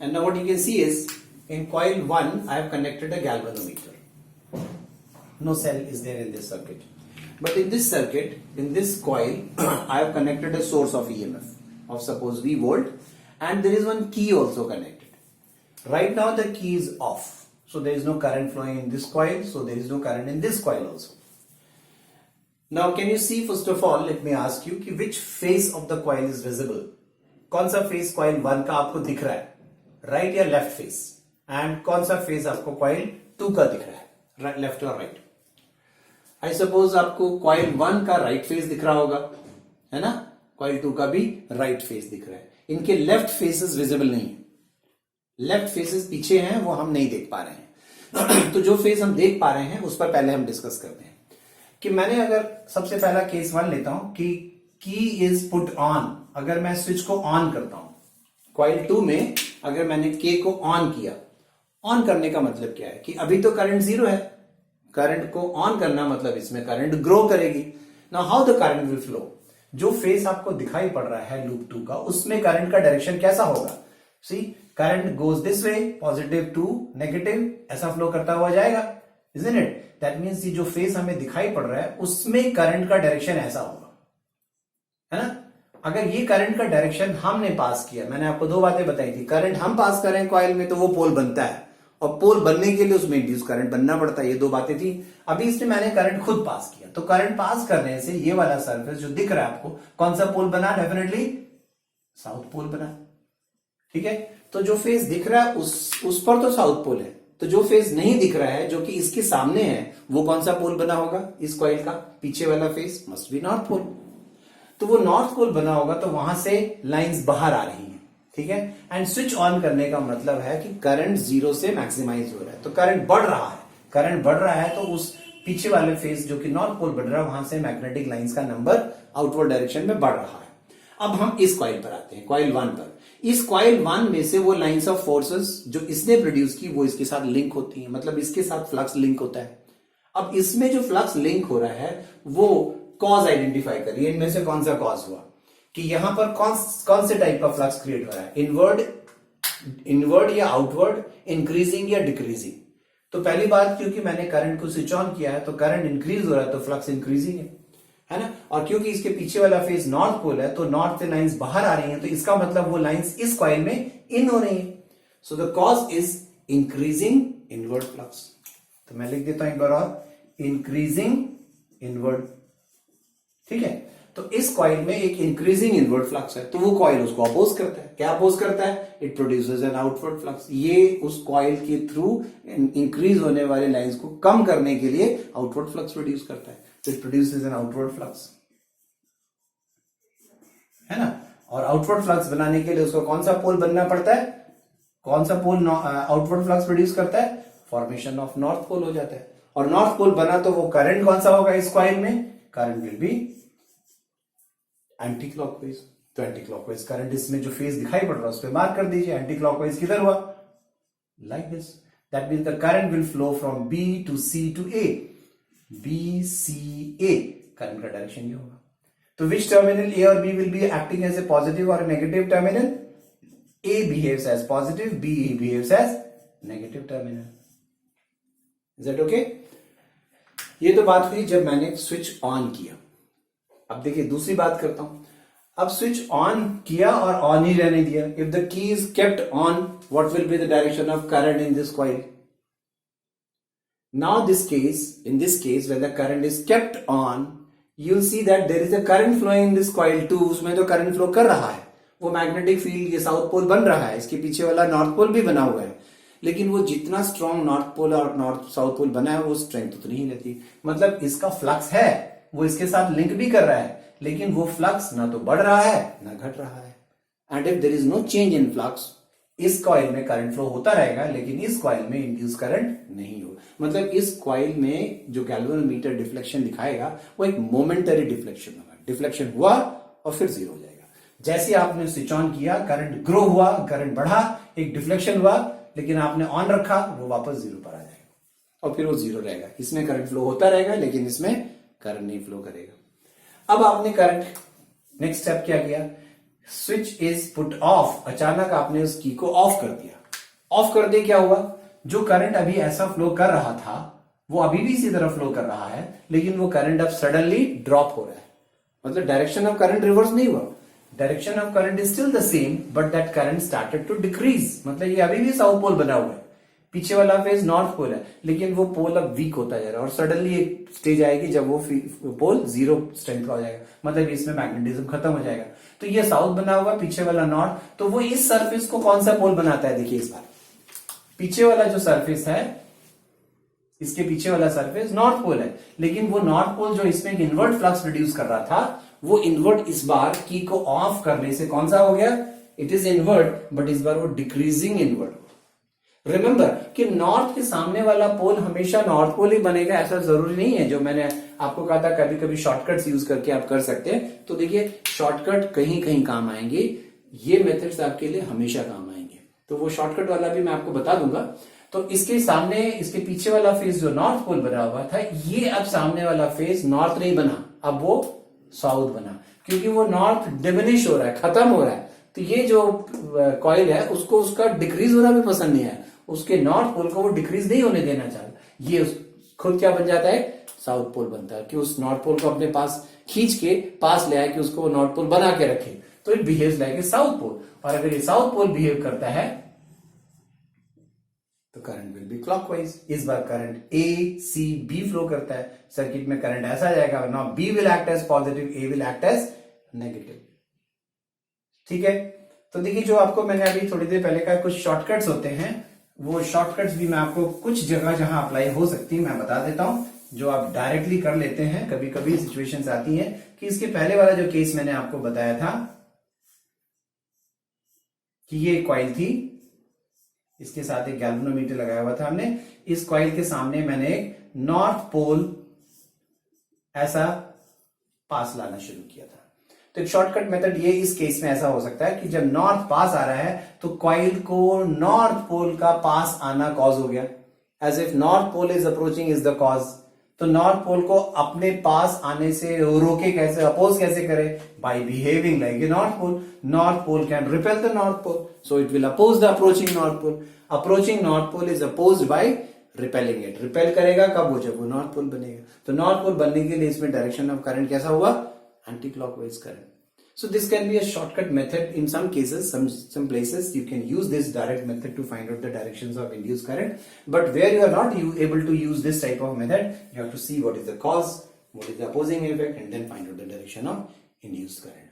and now what you can see is in coil 1 I have connected a galvanometer. No cell is there in this circuit, but in this circuit, in this coil I have connected a source of EMF of suppose V volt, and there is one key also connected. Right now the key is off, so there is no current flowing in this coil, so there is no current in this coil also। Now can you see, first of all let me ask you कि which face of the coil is visible। कौन सा face coil 1 का आपको दिख रहा है, right या left face, and कौन सा फेस आपको coil 2 का दिख रहा है, लेफ्ट और राइट। आई सपोज आपको coil 1 का राइट फेस दिख रहा होगा, है ना, coil 2 का भी राइट फेस दिख रहा है। इनके लेफ्ट फेसेस विजिबल नहीं है, लेफ्ट फेसेस पीछे हैं, वो हम नहीं देख पा रहे हैं। तो जो फेस हम देख पा रहे हैं उस पर पहले हम डिस्कस करते हैं कि मैंने अगर सबसे पहला केस 1 लेता हूं कि की इज पुट ऑन। अगर मैं स्विच को ऑन करता हूं कॉइल 2 में, अगर मैंने के को ऑन किया, ऑन करने का मतलब क्या है कि अभी तो करंट 0 है, करंट को ऑन करना मतलब इसमें करंट ग्रो करेगी। Now how the current will flow. जो फेस आपको दिखाई पड़ रहा है लूप 2 का, उसमें करंट का डायरेक्शन कैसा होगा, see current goes this way, positive to negative, ऐसा फ्लो करता हुआ जाएगा, isn't it? That means ये जो फेस हमें दिखाई पड़ रहा है उसमें करंट का डायरेक्शन ऐसा होगा, है ना। अगर ये करंट का डायरेक्शन हमने पास किया, मैंने आपको 2 बातें बताई थी, करंट हम पास करें कॉइल में तो वो पोल बनता है, और पोल बनने के लिए उसमें इंड्यूस करंट बनना पड़ता है, ये 2 बातें थी। अभी इसमें मैंने करंट खुद पास किया, तो करंट पास करने से ये वाला सरफेस जो दिख रहा है आपको, कौन सा पोल बना, डेफिनेटली साउथ पोल बना, ठीक है। तो जो फेस दिख रहा है उस पर तो साउथ पोल है, तो जो फेस नहीं दिख रहा है जो कि इसके सामने है वो कौन सा पोल बना होगा, इस कॉइल का पीछे वाला face must be north pole. तो वो नॉर्थ पोल बना होगा, तो वहां से लाइंस बाहर आ रही हैं, ठीक है। एंड स्विच ऑन करने का मतलब है कि करंट 0 से मैक्सिमाइज हो रहा है, तो करंट बढ़ रहा है, करंट बढ़ रहा है तो उस पीछे वाले फेस जो कि नॉर्थ पोल बढ़ रहा है वहां से मैग्नेटिक लाइंस का नंबर आउटवर्ड डायरेक्शन में बढ़ रहा है। अब हम इस कॉइल पर आते हैं, कॉइल 1 पर। इस कॉइल 1 में से वो लाइंस ऑफ फोर्सेस जो इसने प्रोड्यूस की वो इसके साथ लिंक होती है, मतलब इसके साथ फ्लक्स लिंक होता है। अब इसमें जो फ्लक्स लिंक हो रहा है वो कॉज आइडेंटिफाई करिए, इनमें से कौन सा कॉज हुआ कि यहां पर कौन से टाइप का फ्लक्स क्रिएट हो रहा है, इनवर्ड या आउटवर्ड, इंक्रीजिंग या डिक्रीजिंग। तो पहली बात, क्योंकि मैंने करंट को स्विच ऑन किया है तो करंट इंक्रीज हो रहा है, तो फ्लक्स इंक्रीजिंग है ना। और क्योंकि इसके पीछे वाला फेस नॉर्थ पोल है तो नॉर्थ से लाइंस बाहर आ रही हैं, तो इसका मतलब वो लाइंस इस कॉइल में इन हो रही हैं। सो the cause is increasing inward flux. तो मैं लिख देता हूं एक बार और, इंक्रीजिंग इनवर्ड, ठीक है। तो इस कॉइल में एक इंक्रीजिंग इनवर्ड फ्लक्स है, तो वो कॉइल उसको अपोज करता है। क्या अपोज करता है? It produces N outward flux. ये उस कॉइल के थ्रू इंक्रीज होने वाले लाइंस को कम करने के लिए आउटवर्ड फ्लक्स प्रोड्यूस करता है, तो it produces N outward flux, है ना। और आउटवर्ड फ्लक्स बनाने के लिए उसको कौन सा पोल बनना पड़ता है? कौन सा पोल आउटवर्ड फ्लक्स प्रोड्यूस करता है? फॉर्मेशन ऑफ नॉर्थ पोल हो जाता है। और नॉर्थ पोल बना तो वो करंट कौन सा होगा इस कॉइल में? Current will B anti clockwise. तो एंटी क्लॉकवाइज करंट, इसमें जो फेज दिखाई पड़ रहा है उस पर मार्क कर दीजिए। एंटी क्लॉकवाइज किधर हुआ? Like this. That means the current will flow from B to C to A. B C A current का डायरेक्शन ये होगा। तो विच टर्मिनल ए और B will be acting as a positive और negative terminal? A behaves as positive, B behaves as negative terminal. Is that okay? ये तो बात हुई जब मैंने स्विच ऑन किया। अब देखिए दूसरी बात करता हूं। अब स्विच ऑन किया और ऑन ही रहने दिया। If the key is kept on, what will be the direction of current in this coil? Now in this case, when the current is kept on, you'll see that there is a current flowing in this coil too. उसमें तो current flow कर रहा है। वो magnetic field, ये south pole बन रहा है, इसके पीछे वाला नॉर्थ पोल भी बना हुआ है, लेकिन वो जितना स्ट्रॉन्ग नॉर्थ पोल और नॉर्थ साउथ पोल बना है वो स्ट्रेंथ उतनी ही रहती है। मतलब इसका फ्लक्स है, वो इसके साथ लिंक भी कर रहा है, लेकिन वो फ्लक्स ना तो बढ़ रहा है ना घट रहा है। And if there is no change in flux, इस कॉइल में करंट फ्लो होता रहेगा, लेकिन इस कॉइल में इंड्यूस करंट नहीं होगा। मतलब इस कॉइल में जो गैल्वेनोमीटर डिफ्लेक्शन दिखाएगा वो एक मोमेंटरी डिफ्लेक्शन होगा। डिफ्लेक्शन हुआ और फिर जीरो हो जाएगा। जैसे आपने स्विच ऑन किया, करंट ग्रो हुआ, करंट बढ़ा, एक डिफ्लेक्शन हुआ, लेकिन आपने ऑन रखा, वो वापस जीरो पर आ जाएगा और फिर वो जीरो रहेगा। इसमें करंट फ्लो होता रहेगा, लेकिन इसमें करंट नहीं फ्लो करेगा। अब आपने करंट नेक्स्ट स्टेप क्या किया? Switch is put off. अचानक आपने उस की को ऑफ कर दिया। ऑफ कर दे क्या हुआ? जो करंट अभी ऐसा फ्लो कर रहा था वो अभी भी इसी तरह फ्लो कर रहा है, लेकिन वो करंट अब सडनली ड्रॉप हो रहा है। मतलब डायरेक्शन ऑफ करंट रिवर्स नहीं हुआ, direction of current is still the same, but that current started to decrease. मतलब ये अभी भी साउथ पोल बना हुआ है, पीछे वाला फेज नॉर्थ पोल है, लेकिन वो पोल अब वीक होता जा रहा है और सडनली एक स्टेज आएगी जब वो पोल जीरो स्ट्रेंथ का हो जाएगा। मतलब इसमें मैग्नेटिज्म खत्म हो जाएगा। तो ये साउथ बना हुआ, पीछे वाला नॉर्थ, तो वो इस सरफेस को कौन सा पोल बनाता है? देखिए इस बार पीछे वाला जो सरफेस है, इसके पीछे वाला सरफेस नॉर्थ पोल है, लेकिन वो नॉर्थ पोल जो इसमें एक इनवर्ट फ्लक्स प्रोड्यूस कर रहा था, वो इनवर्ट इस बार की को ऑफ करने से कौन सा हो गया? इट इज इनवर्ट, बट इस बार वो डिक्रीजिंग इनवर्ट। रिमेंबर कि नॉर्थ के सामने वाला पोल हमेशा नॉर्थ पोल ही बनेगा, ऐसा जरूरी नहीं है। जो मैंने आपको कहा था कभी कभी शॉर्टकट्स यूज करके आप कर सकते हैं, तो देखिए शॉर्टकट कहीं कहीं काम आएंगे, ये मेथड्स आपके लिए हमेशा काम आएंगे। तो वो शॉर्टकट वाला भी मैं आपको बता दूंगा। तो इसके सामने, इसके पीछे वाला फेज जो नॉर्थ पोल बना हुआ था, ये अब सामने वाला फेज नॉर्थ नहीं बना, अब वो साउथ बना, क्योंकि वो नॉर्थ डिमिनिश हो रहा है, खत्म हो रहा है। तो ये जो कॉइल है उसको उसका डिक्रीज होना भी पसंद नहीं है, उसके नॉर्थ पोल को वो डिक्रीज नहीं होने देना चाहता। ये खुद क्या बन जाता है? साउथ पोल बनता है, कि उस नॉर्थ पोल को अपने पास खींच के पास ले आए कि उसको नॉर्थ पोल बना के रखे। तो it behaves like a south pole. और अगर ये साउथ पोल बिहेव करता है तो करंट विल बी क्लॉकवाइज। इस बार current A C B flow करता है, सर्किट में करंट ऐसा जाएगा, now B will act as positive, A will act as negative. ठीक है, तो देखिए जो आपको मैंने अभी थोड़ी देर पहले कहा कुछ शॉर्टकट्स होते हैं, वो शॉर्टकट्स भी मैं आपको कुछ जगह जहां अप्लाई हो सकती है मैं बता देता हूं, जो आप डायरेक्टली कर लेते हैं। कभी कभी सिचुएशंस आती हैं कि इसके पहले वाला जो केस मैंने आपको बताया था कि ये कॉइल थी, इसके साथ एक गैल्वेनोमीटर लगाया हुआ था हमने, इस कॉइल के सामने मैंने एक नॉर्थ पोल ऐसा पास लाना शुरू किया था। तो एक शॉर्टकट मेथड ये इस केस में ऐसा हो सकता है कि जब नॉर्थ पास आ रहा है तो कॉइल को नॉर्थ पोल का पास आना कॉज हो गया, as if north pole is approaching is the cause. तो नॉर्थ पोल को अपने पास आने से रोके कैसे, अपोज कैसे करे? By behaving like a north pole. North pole can repel the north pole, so it will oppose the approaching north pole. Approaching north pole is opposed by repelling it. Repel करेगा कब? वो जब वो north pole बनेगा। तो north पोल बनने के लिए इसमें डायरेक्शन ऑफ करंट कैसा हुआ? Anti clockwise current. So this can be a shortcut method in some cases. Some places you can use this direct method to find out the directions of induced current. But where you are not able to use this type of method, you have to see what is the cause, what is the opposing effect, and then find out the direction of induced current.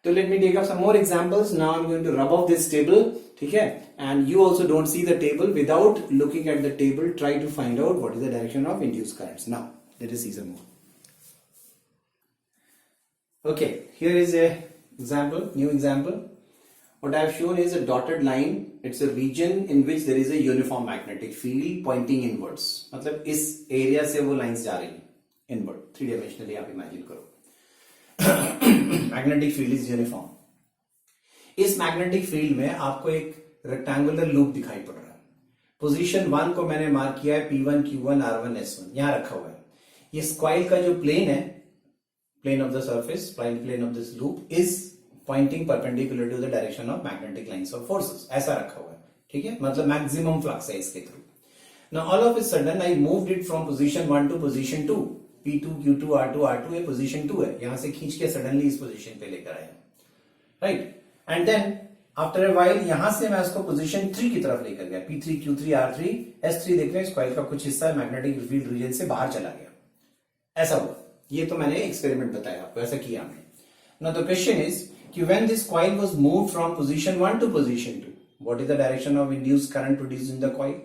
So let me take up some more examples. Now I'm going to rub off this table, ठीक है? And you also don't see the table. Without looking at the table, try to find out what is the direction of induced currents. Now let us see some more. Okay, here is a example, new example. What I have shown is a dotted line. It's a region in which there is a uniform magnetic field pointing inwards. मतलब इस area से वो lines जा रही हैं inward, 3 dimensionally आप imagine करो. Magnetic field is uniform. इस मैग्नेटिक फील्ड में आपको एक रेक्टेंगुलर लूप दिखाई पड़ रहा है. पोजीशन 1 को मैंने मार्क किया है P1, Q1, R1, S1 यहां रखा हुआ है. ये कॉइल का जो प्लेन है, plane of the surface, plane of this loop is pointing perpendicular to the direction of magnetic lines of forces. ऐसा रखा हुआ है, ठीक है? मतलब मैक्सिमम फ्लक्स है इसके through. Now all of a sudden I moved it from position 1 to position 2. P2, Q2, R2, R2 ये पोजीशन 2 है. यहां से खींच के सडनली इस पोजीशन पे लेकर आया, right? And then after a while यहां से मैं उसको पोजीशन 3 की तरफ लेकर गया. P3, Q3, R3, S3 देख रहे हैं, इस कॉइल का कुछ हिस्सा मैग्नेटिक फील्ड रीजन से बाहर चला गया. ऐसा हुआ. ये तो मैंने एक्सपेरिमेंट बताया आपको, ऐसा किया हमने. नाउ द क्वेश्चन इज कि when this coil was moved from position 1 to position 2, what is the direction of induced current produced in the coil?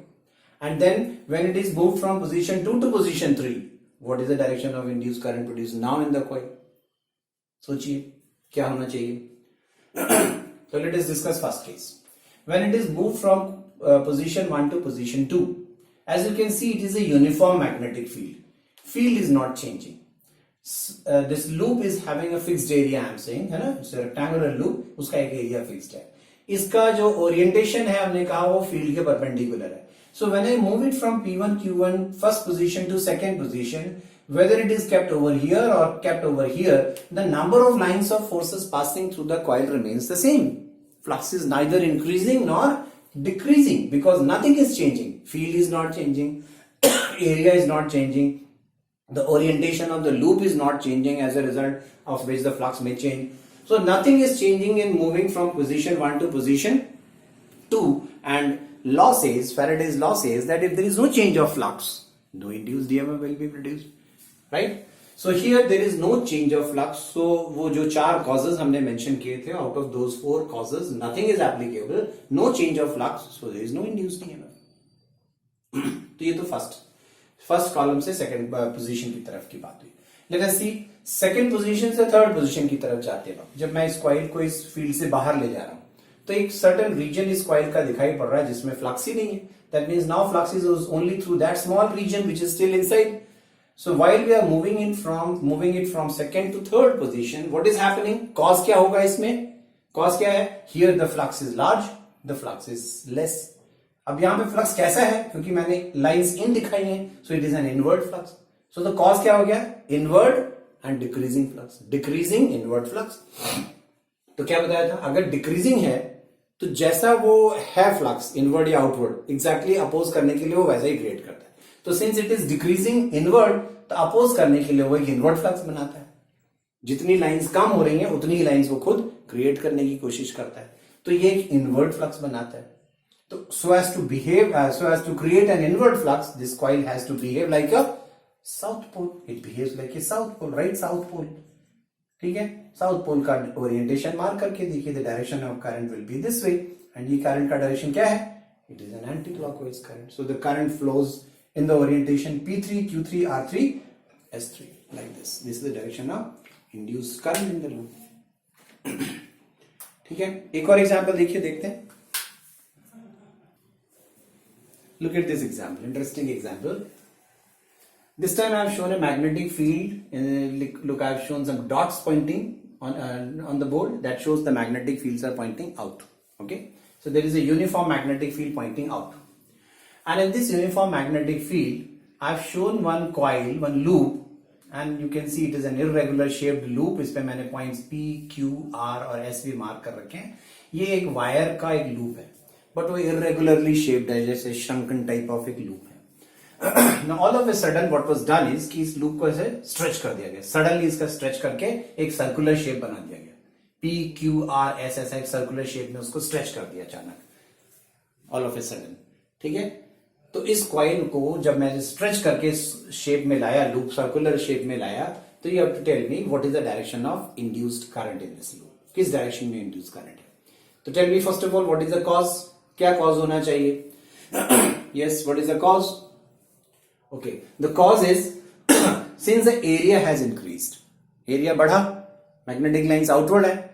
And then when it is moved from position 2 to position 3, what is the direction of induced current produced now in the coil? सोचिए क्या होना चाहिए. So let us discuss first case. When it is moved from position 1 to position 2, as you can see it is a uniform magnetic field. Field is not changing. This loop is having a fixed area, I am saying, है ना? It's a rectangular loop, उसका एक area fixed है. इसका जो orientation है हमने कहा वो field के perpendicular है. So when I move it from P1, Q1 first position to second position, whether it is kept over here or kept over here, the number of lines of forces passing through the coil remains the same. Flux is neither increasing nor decreasing because nothing is changing. Field is not changing, area is not changing, the orientation of the loop is not changing, as a result of which the flux may change. So nothing is changing in moving from position 1 to position 2, and law says, Faraday's law says that if there is no change of flux, no induced EMF will be produced, right? So here there is no change of flux. So वो जो 4 causes हमने mention किए थे, out of those 4 causes, nothing is applicable, no change of flux, so there is no induced EMF. तो ये तो first column से second position की तरफ की बात हुई. लेट अस सी सेकंड पोजीशन से थर्ड पोजीशन की तरफ जाते वक्त जब मैं इस कॉइल को इस फील्ड से बाहर ले जा रहा हूं तो एक सर्टेन रीजन इस कॉइल का दिखाई पड़ रहा है जिसमें फ्लक्स ही नहीं है. That means now flux is only through that small region which is still inside. So while we are moving it from second to third position, what is happening? Cause क्या होगा इसमें? कॉज क्या है? Here the flux is large, the flux is less. अब यहां पे flux कैसा है? क्योंकि मैंने लाइंस इन दिखाई हैं, so it is an inward flux. So the cause क्या हो गया? Inward and decreasing flux, decreasing inward flux. तो क्या बताया था? अगर डिक्रीजिंग है तो जैसा वो है फ्लक्स इनवर्ड या आउटवर्ड एग्जैक्टली अपोज करने के लिए वो वैसा ही क्रिएट करता है. तो since it is decreasing inward तो अपोज करने के लिए वो एक इनवर्ड फ्लक्स बनाता है. जितनी लाइंस कम हो रही हैं उतनी ही लाइंस वो खुद क्रिएट करने की कोशिश करता है. तो ये एक इनवर्ड फ्लक्स बनाता है. तो so as to create an inward flux, this coil has to behave like a south pole. It behaves like a south pole, right? South pole. ठीक है? साउथ पोल का ओरिएंटेशन मार्क करके देखिए, the direction of current will B this way. And ये current का direction क्या है? It is an anti clockwise current. So the current flows in the orientation P3, Q3, R3, S3 like this. This is the direction of induced current in the loop. ठीक है? एक और example देखिए, देखते हैं. Look at this example, interesting example. This time I have shown a magnetic field. Look, I have shown some dots pointing on the board that shows the magnetic fields are pointing out. Okay, so there is a uniform magnetic field pointing out, and in this uniform magnetic field, I have shown one coil, one loop, and you can see it is an irregular shaped loop. इस पे मैंने points P, Q, R और S भी mark कर रखे हैं. ये एक वायर का एक लूप है, बट वो irregularly shaped है, जैसे shrunken type of एक लूप है. Now all of a sudden what was done is कि इस लूप को ऐसे स्ट्रेच कर दिया गया. सडनली इसका स्ट्रेच करके एक सर्कुलर शेप बना दिया गया. P, Q, R, S ऐसा एक सर्कुलर शेप में उसको स्ट्रेच कर दिया अचानक, ऑल ऑफ ए सडन. ठीक है? तो इस कॉइल को जब मैं स्ट्रेच करके शेप में लाया, लूप सर्कुलर शेप में लाया, तो you have to tell me what is the direction of induced current in this loop, किस डायरेक्शन में इंड्यूस करंट है. तो tell me first of all what is the cause, क्या कॉज होना चाहिए. Yes, what is the cause. Okay, the cause is since the area has increased, area बढ़ा, magnetic lines outward है,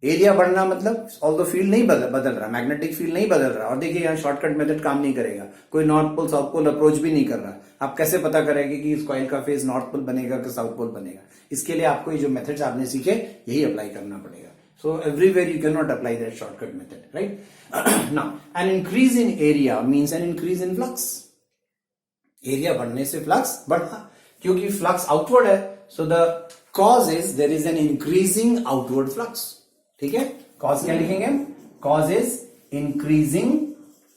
area बढ़ना मतलब although field नहीं बदल रहा, मैग्नेटिक फील्ड नहीं बदल रहा. और देखिए यहाँ शॉर्टकट मेथड काम नहीं करेगा, कोई north pole south pole approach भी नहीं कर रहा. आप कैसे पता करेंगे कि इस कॉइल का फेस नॉर्थ पोल बनेगा कि साउथ पोल बनेगा. इसके लिए आपको ये जो मेथड्स आपने सीखे यही अप्लाई करना पड़ेगा. So everywhere you can not apply that shortcut method, right. Now an increase in area means an increase in flux. Area बढ़ने से फ्लक्स बढ़ा, क्योंकि फ्लक्स आउटवर्ड है. So the cause is there is an increasing outward flux. ठीक है, cause क्या लिखेंगे हम, cause is increasing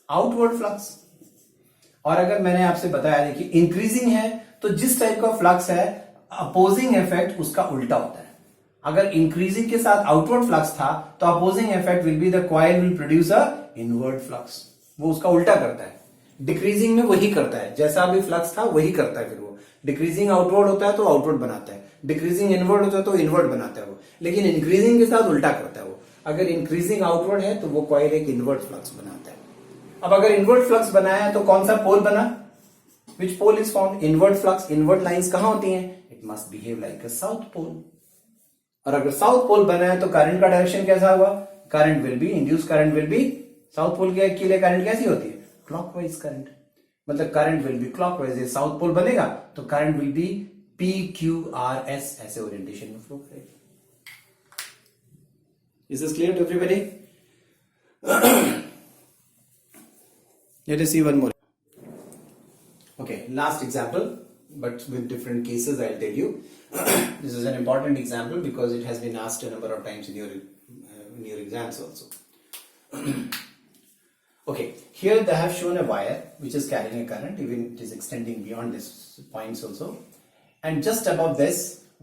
outward flux. और अगर मैंने आपसे बताया देखिए इंक्रीजिंग है तो जिस टाइप का फ्लक्स है अपोजिंग इफेक्ट उसका उल्टा होता है. अगर इंक्रीजिंग के साथ आउटवर्ड फ्लक्स था तो opposing effect will be the coil will produce a inward flux. वो उसका उल्टा करता है. डिक्रीजिंग में वही करता है, जैसा भी फ्लक्स था वही करता है. फिर वो डिक्रीजिंग आउटवर्ड होता है तो आउटवर्ड बनाता है, डिक्रीजिंग इनवर्ड होता है तो इनवर्ड बनाता है वो. लेकिन इंक्रीजिंग के साथ उल्टा करता है वो. अगर इंक्रीजिंग आउटवर्ड है तो वो कॉइल एक इनवर्ड फ्लक्स बनाता है. अब अगर इनवर्ड फ्लक्स बनाया है तो कौन सा पोल बना, which pole is formed, inward flux. Inward lines कहां होती हैं, it must behave like a south pole. और अगर साउथ पोल बना है तो करंट का डायरेक्शन कैसा हुआ, current will be, induce current will be, south pole के लिए करंट कैसी होती है, क्लॉकवाइज करंट. मतलब current will be clockwise. South pole बनेगा तो करंट विल बी PQRS ऐसे ओरिएंटेशन में फ्लो करेगा. Is this clear to everybody? Let us see one more. Okay, last example, but with different cases I'll tell you. This is an important example because it has been asked a number of times in your exams also. Okay, here they have shown a wire which is carrying a current, even it is extending beyond this points also. And just above this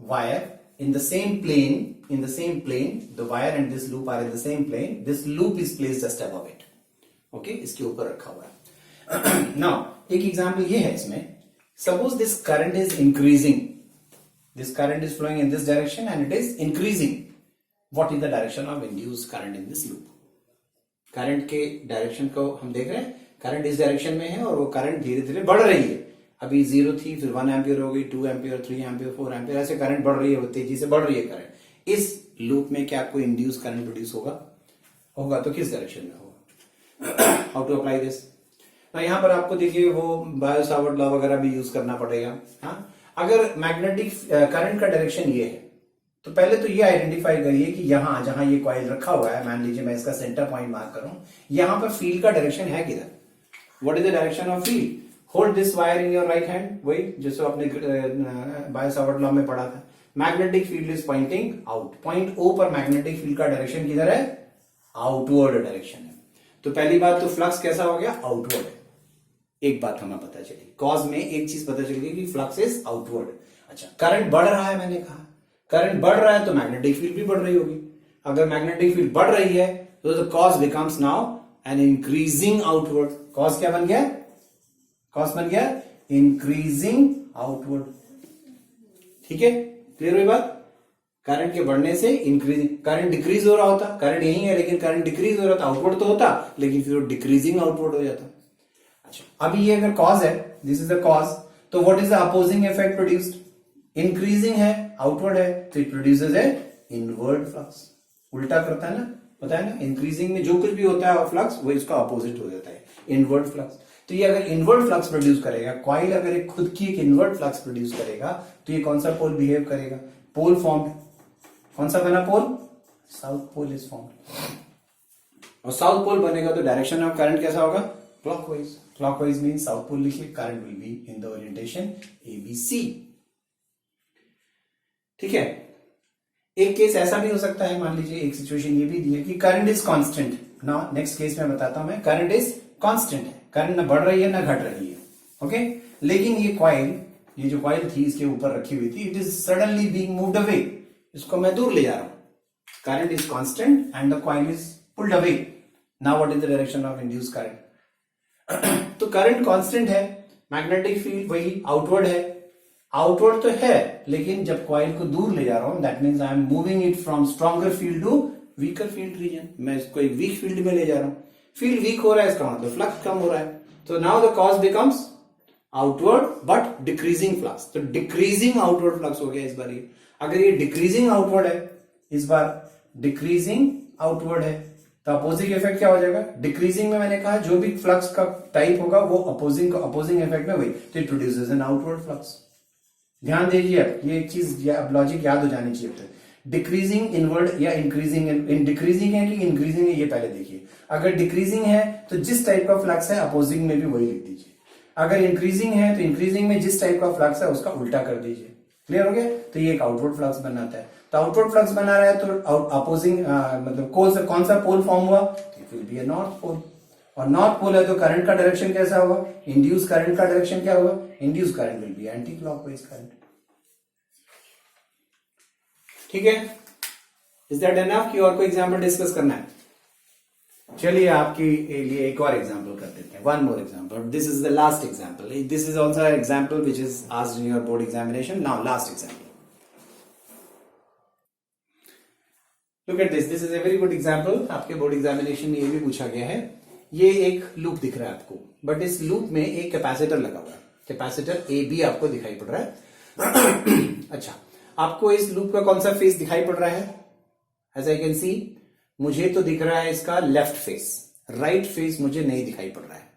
wire, in the same plane, the wire and this loop are in the same plane. This loop is placed just above it. Okay, इसके ऊपर रखा हुआ है. Now, एक example ये है इसमें. Suppose this current is increasing. This current is flowing in this direction and it is increasing. What is the direction of induced current in this loop? Current के डायरेक्शन को हम देख रहे हैं. करंट इस डायरेक्शन में है और वो करंट धीरे धीरे बढ़ रही है. अभी 0 थी, फिर 1 एम्पियर हो गई, 2 एम्पियर, 3 एम्पियर, 4 एम्पियर, ऐसे करंट बढ़ रही है, तेजी से बढ़ रही है करंट. इस लूप में क्या आपको इंड्यूस करंट प्रोड्यूस होगा तो किस डायरेक्शन में होगा. How to apply this. यहां पर आपको देखिए वो बायो सावर्ट लॉ वगैरह भी यूज करना पड़ेगा. हाँ, अगर मैग्नेटिक करंट का डायरेक्शन ये है तो पहले तो ये आइडेंटिफाई करिए कि यहां जहां ये कॉइल रखा हुआ है, मान लीजिए मैं इसका सेंटर पॉइंट मार्क करूं, यहां पर फील्ड का डायरेक्शन है किधर. What is the direction of field. Hold this wire in your right hand, वही जैसे आपने बायो सावर्ट लॉ में पढ़ा था. Magnetic field is pointing out. Point O पर मैग्नेटिक फील्ड का डायरेक्शन किधर है, आउटवर्ड डायरेक्शन है. तो पहली बात तो फ्लक्स कैसा हो गया, आउटवर्ड है. एक बात हमें पता चली, कॉज में एक चीज पता चल गई कि फ्लक्स इज आउटवर्ड. अच्छा, करंट बढ़ रहा है, मैंने कहा करंट बढ़ रहा है तो मैग्नेटिक फील्ड भी बढ़ रही होगी. अगर मैग्नेटिक फील्ड बढ़ रही है तो the cause becomes now N increasing outward. Cause क्या बन गया, कॉज बन गया इंक्रीजिंग आउटवर्ड. ठीक है, क्लियर हुई बात. करंट के बढ़ने से इंक्रीजिंग, करंट डिक्रीज हो रहा होता, करंट यही है लेकिन करंट डिक्रीज हो रहा था, आउटवर्ड तो होता लेकिन फिर वो डिक्रीजिंग आउटवर्ड हो जाता. अच्छा, अभी ये अगर कॉज है, दिस इज द कॉज, तो what is the opposing effect produced. Increasing है, आउटवर्ड है, तो it produces A inward flux. उल्टा करता है ना, पता है ना. इंक्रीजिंग में जो कुछ भी होता है फ्लक्स वो इसका अपोजिट हो जाता है, इनवर्ड फ्लक्स. तो ये अगर इनवर्ड फ्लक्स प्रोड्यूस करेगा, कॉइल अगर एक खुद की एक इनवर्ड फ्लक्स प्रोड्यूस करेगा तो ये कौन सा पोल बिहेव करेगा, पोल फॉर्म्ड. कौन सा बना pole, south pole is formed. और साउथ पोल बनेगा तो डायरेक्शन ऑफ करंट कैसा होगा, clockwise. Clockwise mean south pole लिखिए, current will be in the orientation ABC. ठीक है. एक केस ऐसा भी हो सकता है, मान लीजिए एक सिचुएशन ये भी दी है कि current is constant. Now next case में बताता हूं मैं. करंट इज कांस्टेंट है, करंट ना बढ़ रही है ना घट रही है. ओके, लेकिन ये कॉइल, ये जो कॉइल थी इसके ऊपर रखी हुई थी, it is suddenly being moved away. इसको मैं दूर ले जा रहा हूं. Current is constant and the coil is pulled away. Now what is the direction of induced current. तो करंट कांस्टेंट है, मैग्नेटिक फील्ड वही आउटवर्ड है. आउटवर्ड तो है, लेकिन जब कॉइल को दूर ले जा रहा हूं that means I am moving it from stronger field to weaker field region. मैं इसको एक वीक फील्ड में ले जा रहा हूं, फील्ड वीक हो रहा है, इसका मतलब फ्लक्स कम हो रहा है। तो now the cause becomes outward but decreasing flux. तो डिक्रीजिंग आउटवर्ड फ्लक्स हो गया इस बार ये। अगर ये डिक्रीजिंग आउटवर्ड है, इस बार डिक्रीजिंग आउटवर्ड है, तो अपोजिंग इफेक्ट क्या हो जाएगा? डिक्रीजिंग में मैंने कहा जो भी फ्लक्स का टाइप होगा वो अपोजिंग इफेक्ट में वही, तो it produces N outward flux. ध्यान दीजिए, ये एक चीज अब लॉजिक याद हो जानी चाहिए। डिक्रीजिंग इनवर्ड या इंक्रीजिंग, इन डिक्रीजिंग है कि इंक्रीजिंग है ये पहले देखिए। अगर डिक्रीजिंग है तो जिस टाइप का फ्लक्स है अपोजिंग में भी वही लिख दीजिए। अगर इंक्रीजिंग है तो इंक्रीजिंग में जिस टाइप का फ्लक्स है उसका उल्टा कर दीजिए। क्लियर हो गया? तो ये एक आउटवर्ड फ्लक्स बनाता है। तो आउटवर्ड फ्लक्स बना रहा है तो अपोजिंग मतलब कौन सा पोल फॉर्म हुआ? It will be a north pole. और नॉर्थ पोल है तो करंट का डायरेक्शन कैसा होगा? इंड्यूस करंट का डायरेक्शन क्या होगा? Induce current will B anti clockwise current. ठीक है, इज दैट एनफ कि और कोई एग्जांपल डिस्कस करना है? चलिए आपके लिए एक और एग्जांपल कर देते हैं, one more example. This is the last example. This is also an example which is asked in your board examination. Now last example, look at this. This is a very good example. आपके board examination में ये भी पूछा गया है। ये एक loop दिख रहा है आपको, बट इस लूप में एक कैपेसिटर लगा हुआ है। कैपेसिटर ए बी आपको दिखाई पड़ रहा है। अच्छा, आपको इस लूप का कौन सा फेस दिखाई पड़ रहा है? एज आई कैन सी, मुझे तो दिख रहा है इसका लेफ्ट फेस, राइट फेस मुझे नहीं दिखाई पड़ रहा है।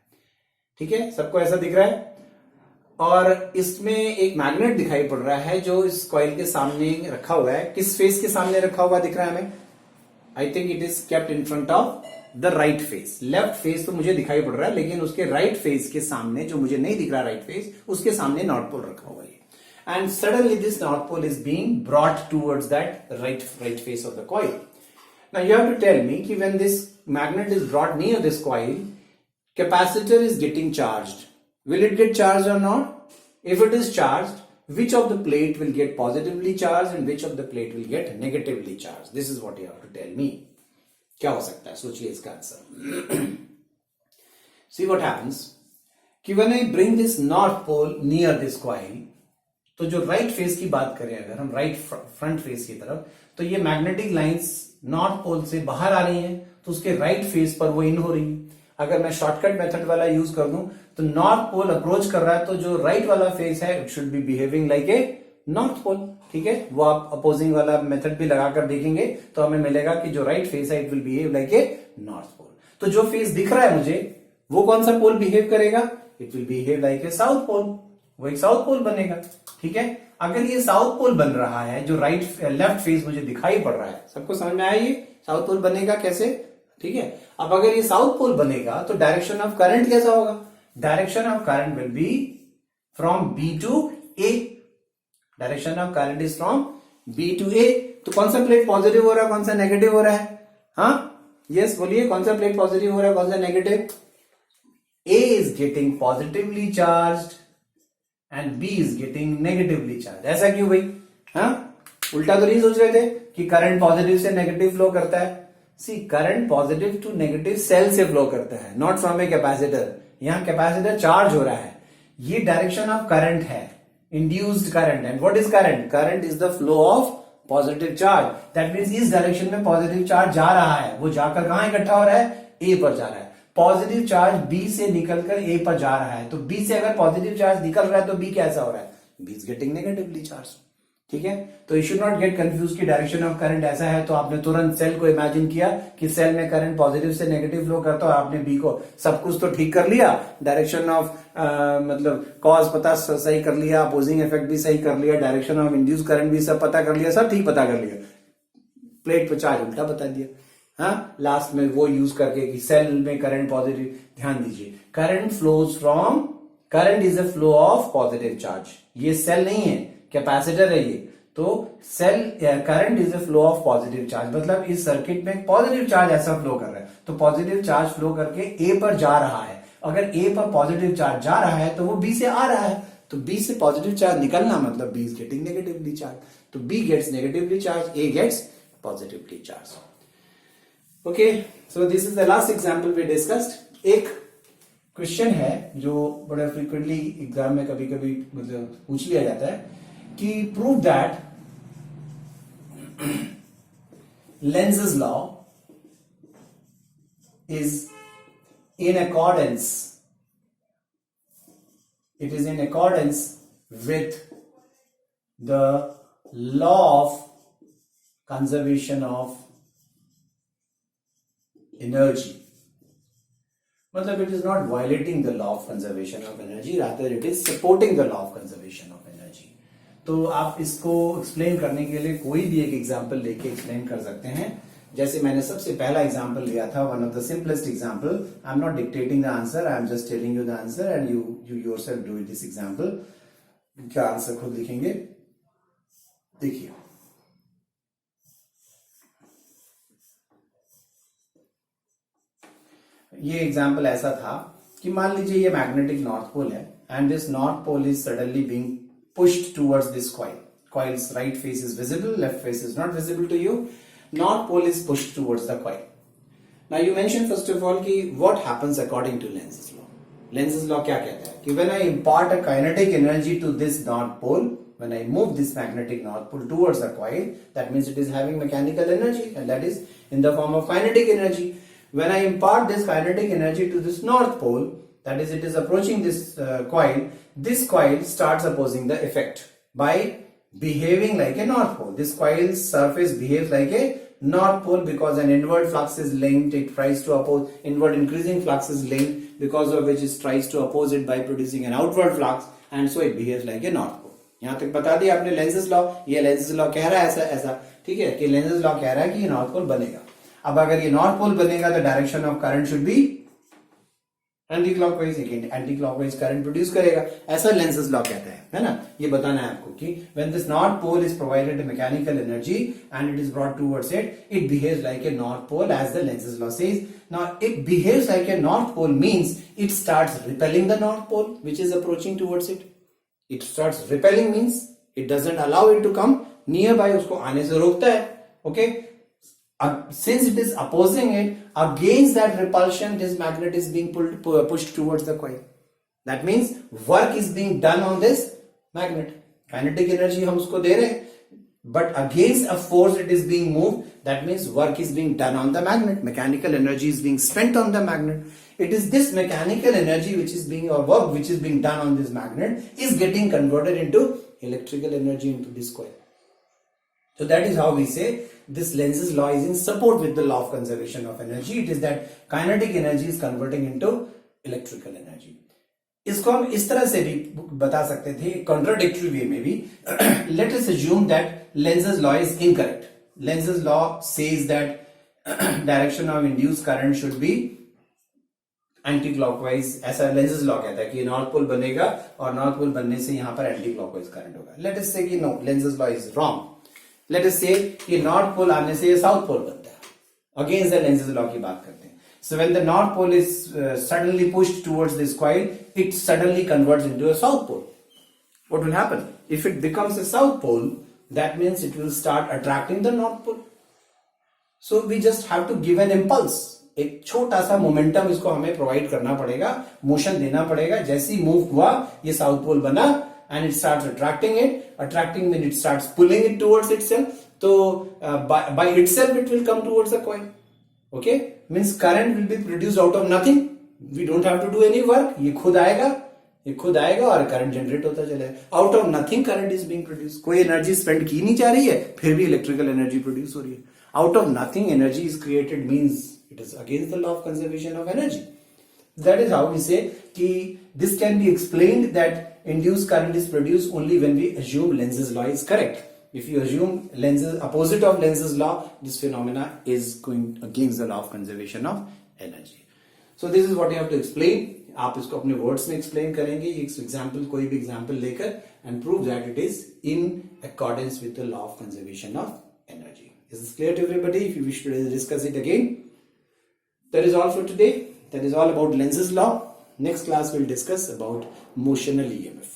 ठीक है, सबको ऐसा दिख रहा है। और इसमें एक मैग्नेट दिखाई पड़ रहा है जो इस कॉइल के सामने रखा हुआ है। किस फेस के सामने रखा हुआ दिख रहा है हमें? I think it is kept in front of the right face. Left face तो मुझे दिखाई पड़ रहा है, लेकिन उसके राइट फेस के सामने, जो मुझे नहीं दिख रहा राइट फेस, उसके सामने नॉर्थ पोल रखा हुआ है। And suddenly this north pole is being brought towards that right face of the coil. Now you have to tell me कि when this magnet is brought near this coil, capacitor is getting charged. Will it get charged or not? If it is charged, which of the plate will get positively charged and which of the plate will get negatively charged? This is what you have to tell me. क्या हो सकता है? सोचिए इसका answer. See what happens कि when I bring this north pole near this coil, तो जो right face की बात करें अगर हम राइट फ्रंट फेस की तरफ, तो ये मैग्नेटिक लाइंस नॉर्थ पोल से बाहर आ रही हैं, तो उसके राइट फेस पर वो इन हो रही है। अगर मैं शॉर्टकट मेथड वाला यूज कर दूं तो नॉर्थ पोल अप्रोच कर रहा है, तो जो राइट वाला फेस है it should be behaving like a north pole. ठीक है, वो आप अपोजिंग वाला मेथड भी लगाकर देखेंगे तो हमें मिलेगा कि जो राइट फेस है it will behave like a north pole. तो जो फेस दिख रहा है मुझे, वो कौन सा पोल बिहेव करेगा? It will behave like a south pole. वो एक साउथ पोल बनेगा। ठीक है, अगर ये साउथ पोल बन रहा है, जो लेफ्ट फेस मुझे दिखाई पड़ रहा है, सबको समझ में आया ये साउथ पोल बनेगा कैसे? ठीक है, अब अगर ये साउथ पोल बनेगा तो डायरेक्शन ऑफ करंट कैसा होगा? Direction of current will be from B to A. Direction of current is from B to A. तो कौन सा प्लेट पॉजिटिव हो रहा है, कौन सा नेगेटिव हो रहा है? हाँ, यस बोलिए, कौन सा प्लेट पॉजिटिव हो रहा है, कौन सा negative? A is getting positively charged and B is getting negatively charge. ऐसा क्यों भाई? हाँ, उल्टा तो नहीं सोच रहे थे कि करंट पॉजिटिव से नेगेटिव फ्लो करता है? See, current positive to negative cell से फ्लो करता है, नॉट फ्रॉम ए कैपेसिटर। यहां कैपेसिटर चार्ज हो रहा है, ये डायरेक्शन ऑफ करंट है, induced current. And what is current? Current is the flow of positive charge. That means इस डायरेक्शन में पॉजिटिव चार्ज जा रहा है, वो जाकर कहां इकट्ठा हो रहा है? ए पर जा रहा है। पॉजिटिव चार्ज बी से निकलकर ए पर जा रहा है, तो बी से अगर पॉजिटिव चार्ज निकल रहा है तो बी कैसा हो रहा है? B is getting negatively charge. ठीक है, तो you should not get confuse कि डायरेक्शन ऑफ करंट ऐसा है तो आपने तुरंत सेल को इमेजिन किया कि सेल में करंट पॉजिटिव से नेगेटिव फ्लो करता है, और आपने बी को सब कुछ तो ठीक कर लिया, डायरेक्शन ऑफ मतलब कॉज पता सही कर लिया, अपोजिंग इफेक्ट भी सही कर लिया, डायरेक्शन ऑफ इंड्यूस करंट भी सब पता कर लिया, सब ठीक पता कर लिया, प्लेट पर चार्ज उल्टा बता दिया। हाँ, लास्ट में वो यूज करके कि सेल में करंट पॉजिटिव। ध्यान दीजिए, current flows from, current is a flow of positive charge. ये सेल नहीं है, कैपेसिटर है ये। तो cell current is a flow of positive charge, मतलब इस सर्किट में पॉजिटिव चार्ज ऐसा फ्लो कर रहा है, तो पॉजिटिव चार्ज फ्लो करके ए पर जा रहा है। अगर ए पर पॉजिटिव चार्ज जा रहा है तो वो बी से आ रहा है, तो बी से पॉजिटिव चार्ज निकलना मतलब B is getting negatively charge. तो B gets negatively charge, A gets positively charge. Okay, so this is the last example we discussed. एक क्वेश्चन है जो बड़ा फ्रीक्वेंटली एग्जाम में कभी कभी मतलब पूछ लिया जाता है कि prove that Lenz's law is in accordance with the law of conservation of energy. मतलब it is not violating the law of conservation of energy, rather it is supporting the law of conservation of energy. तो आप इसको explain करने के लिए कोई भी एक एग्जांपल लेके एक्सप्लेन कर सकते हैं. जैसे मैंने सबसे पहला एग्जांपल लिया था, one of the simplest example. I am not dictating the answer, I am just telling you the answer and you yourself do this example. क्या आंसर खुद लिखेंगे, देखिए. ये एग्जाम्पल ऐसा था कि मान लीजिए ये मैग्नेटिक नॉर्थ पोल है and this north pole is suddenly being pushed towards this coil. Coil's right face is visible, left face is not visible to you. North pole is pushed towards the coil. Now you mentioned first of all कि what happens according to Lenz's law. Lenz's law क्या कहता है कि when I impart a kinetic energy to this north pole, when I move this magnetic north pole towards the coil, that means it is having mechanical energy and that is in the form of kinetic energy. When I impart this kinetic energy to this north pole, that is it is approaching this coil starts opposing the effect by behaving like a north pole. This coil's surface behaves like a north pole because an inward flux is linked. It tries to oppose, inward increasing flux is linked, because of which it tries to oppose it by producing an outward flux, and so it behaves like a north pole. यहां तक बता दिया आपने लेंज़'s law. ये लेंज़'s law कह रहा है ऐसा ठीक है कि लेंज़'s लॉ कह रहा है कि ये नॉर्थ पोल बनेगा. अब अगर ये नॉर्थ पोल बनेगा तो direction of current should be anti clockwise, anti clockwise current produce करेगा. ऐसा लेंज़'s लॉ कहता है ना. ये बताना है आपको कि when this north pole is provided a mechanical energy and it is brought towards it, it behaves like a north pole as the Lenz's law says. Now it behaves like a north pole means it starts repelling the north pole which is approaching towards it. It starts repelling means it doesn't allow it to come nearby, उसको आने से रोकता है. Okay, since it is opposing it, against that repulsion this magnet is being pushed towards the coil. That means work is being done on this magnet. Kinetic energy हम उसको दे रहे हैं, but against a force it is being moved. That means work is being done on the magnet. Mechanical energy is being spent on the magnet. It is this mechanical energy which is being, or work which is being done on this magnet is getting converted into electrical energy into this coil. So that is how we say this Lenz's law is in support with the law of conservation of energy. It is that kinetic energy is converting into electrical energy. इसको हम इस तरह से भी बता सकते थे contradictory way में भी. Let us assume that Lenz's law is incorrect. Lenz's law says that direction of induced current should be anti clockwise. ऐसा लेंज़'s लॉ कहता है कि नॉर्थ पोल बनेगा और नॉर्थ पोल बनने से यहां पर एंटी क्लॉकवाइज करंट होगा. लेट अस से कि no, Lenz's law is wrong. Let us say कि नॉर्थ पोल आने से ये साउथ पोल बनता है. अगेंस्ट द लेंज़'s लॉ की बात करते हैं. So when the north pole is suddenly pushed towards this coil, it suddenly converts into a south pole. What will happen? If it becomes a south pole, that means it will start attracting the north pole. So we just have to give an impulse. एक छोटा सा momentum इसको हमें provide करना पड़ेगा, motion देना पड़ेगा. जैसे ही मूव हुआ ये साउथ पोल बना and it starts attracting it. Attracting means it starts pulling it towards itself. So by itself it will come towards the coil. Okay, means current will be produced out of nothing. We don't have to do any work. ये खुद आएगा और current generate होता चलेगा. Out of nothing current is being produce. कोई energy spend की नहीं जा रही है, फिर भी इलेक्ट्रिकल एनर्जी प्रोड्यूस हो रही है. Out of nothing energy is created means it is against the law of conservation of energy. That is how we say कि this can be explained that induced current is produced only when we assume Lenz's law is correct. If you assume opposite of Lenz's law, this phenomena is going against the law of conservation of energy. So this is what you have to explain. आप इसको अपने words में explain करेंगे. एक example, कोई भी example लेकर and prove that it is in accordance with the law of conservation of energy. Is this clear to everybody? If you wish to discuss it again, that is all for today. That is all about Lenz's law. Next class we'll discuss about motional EMF.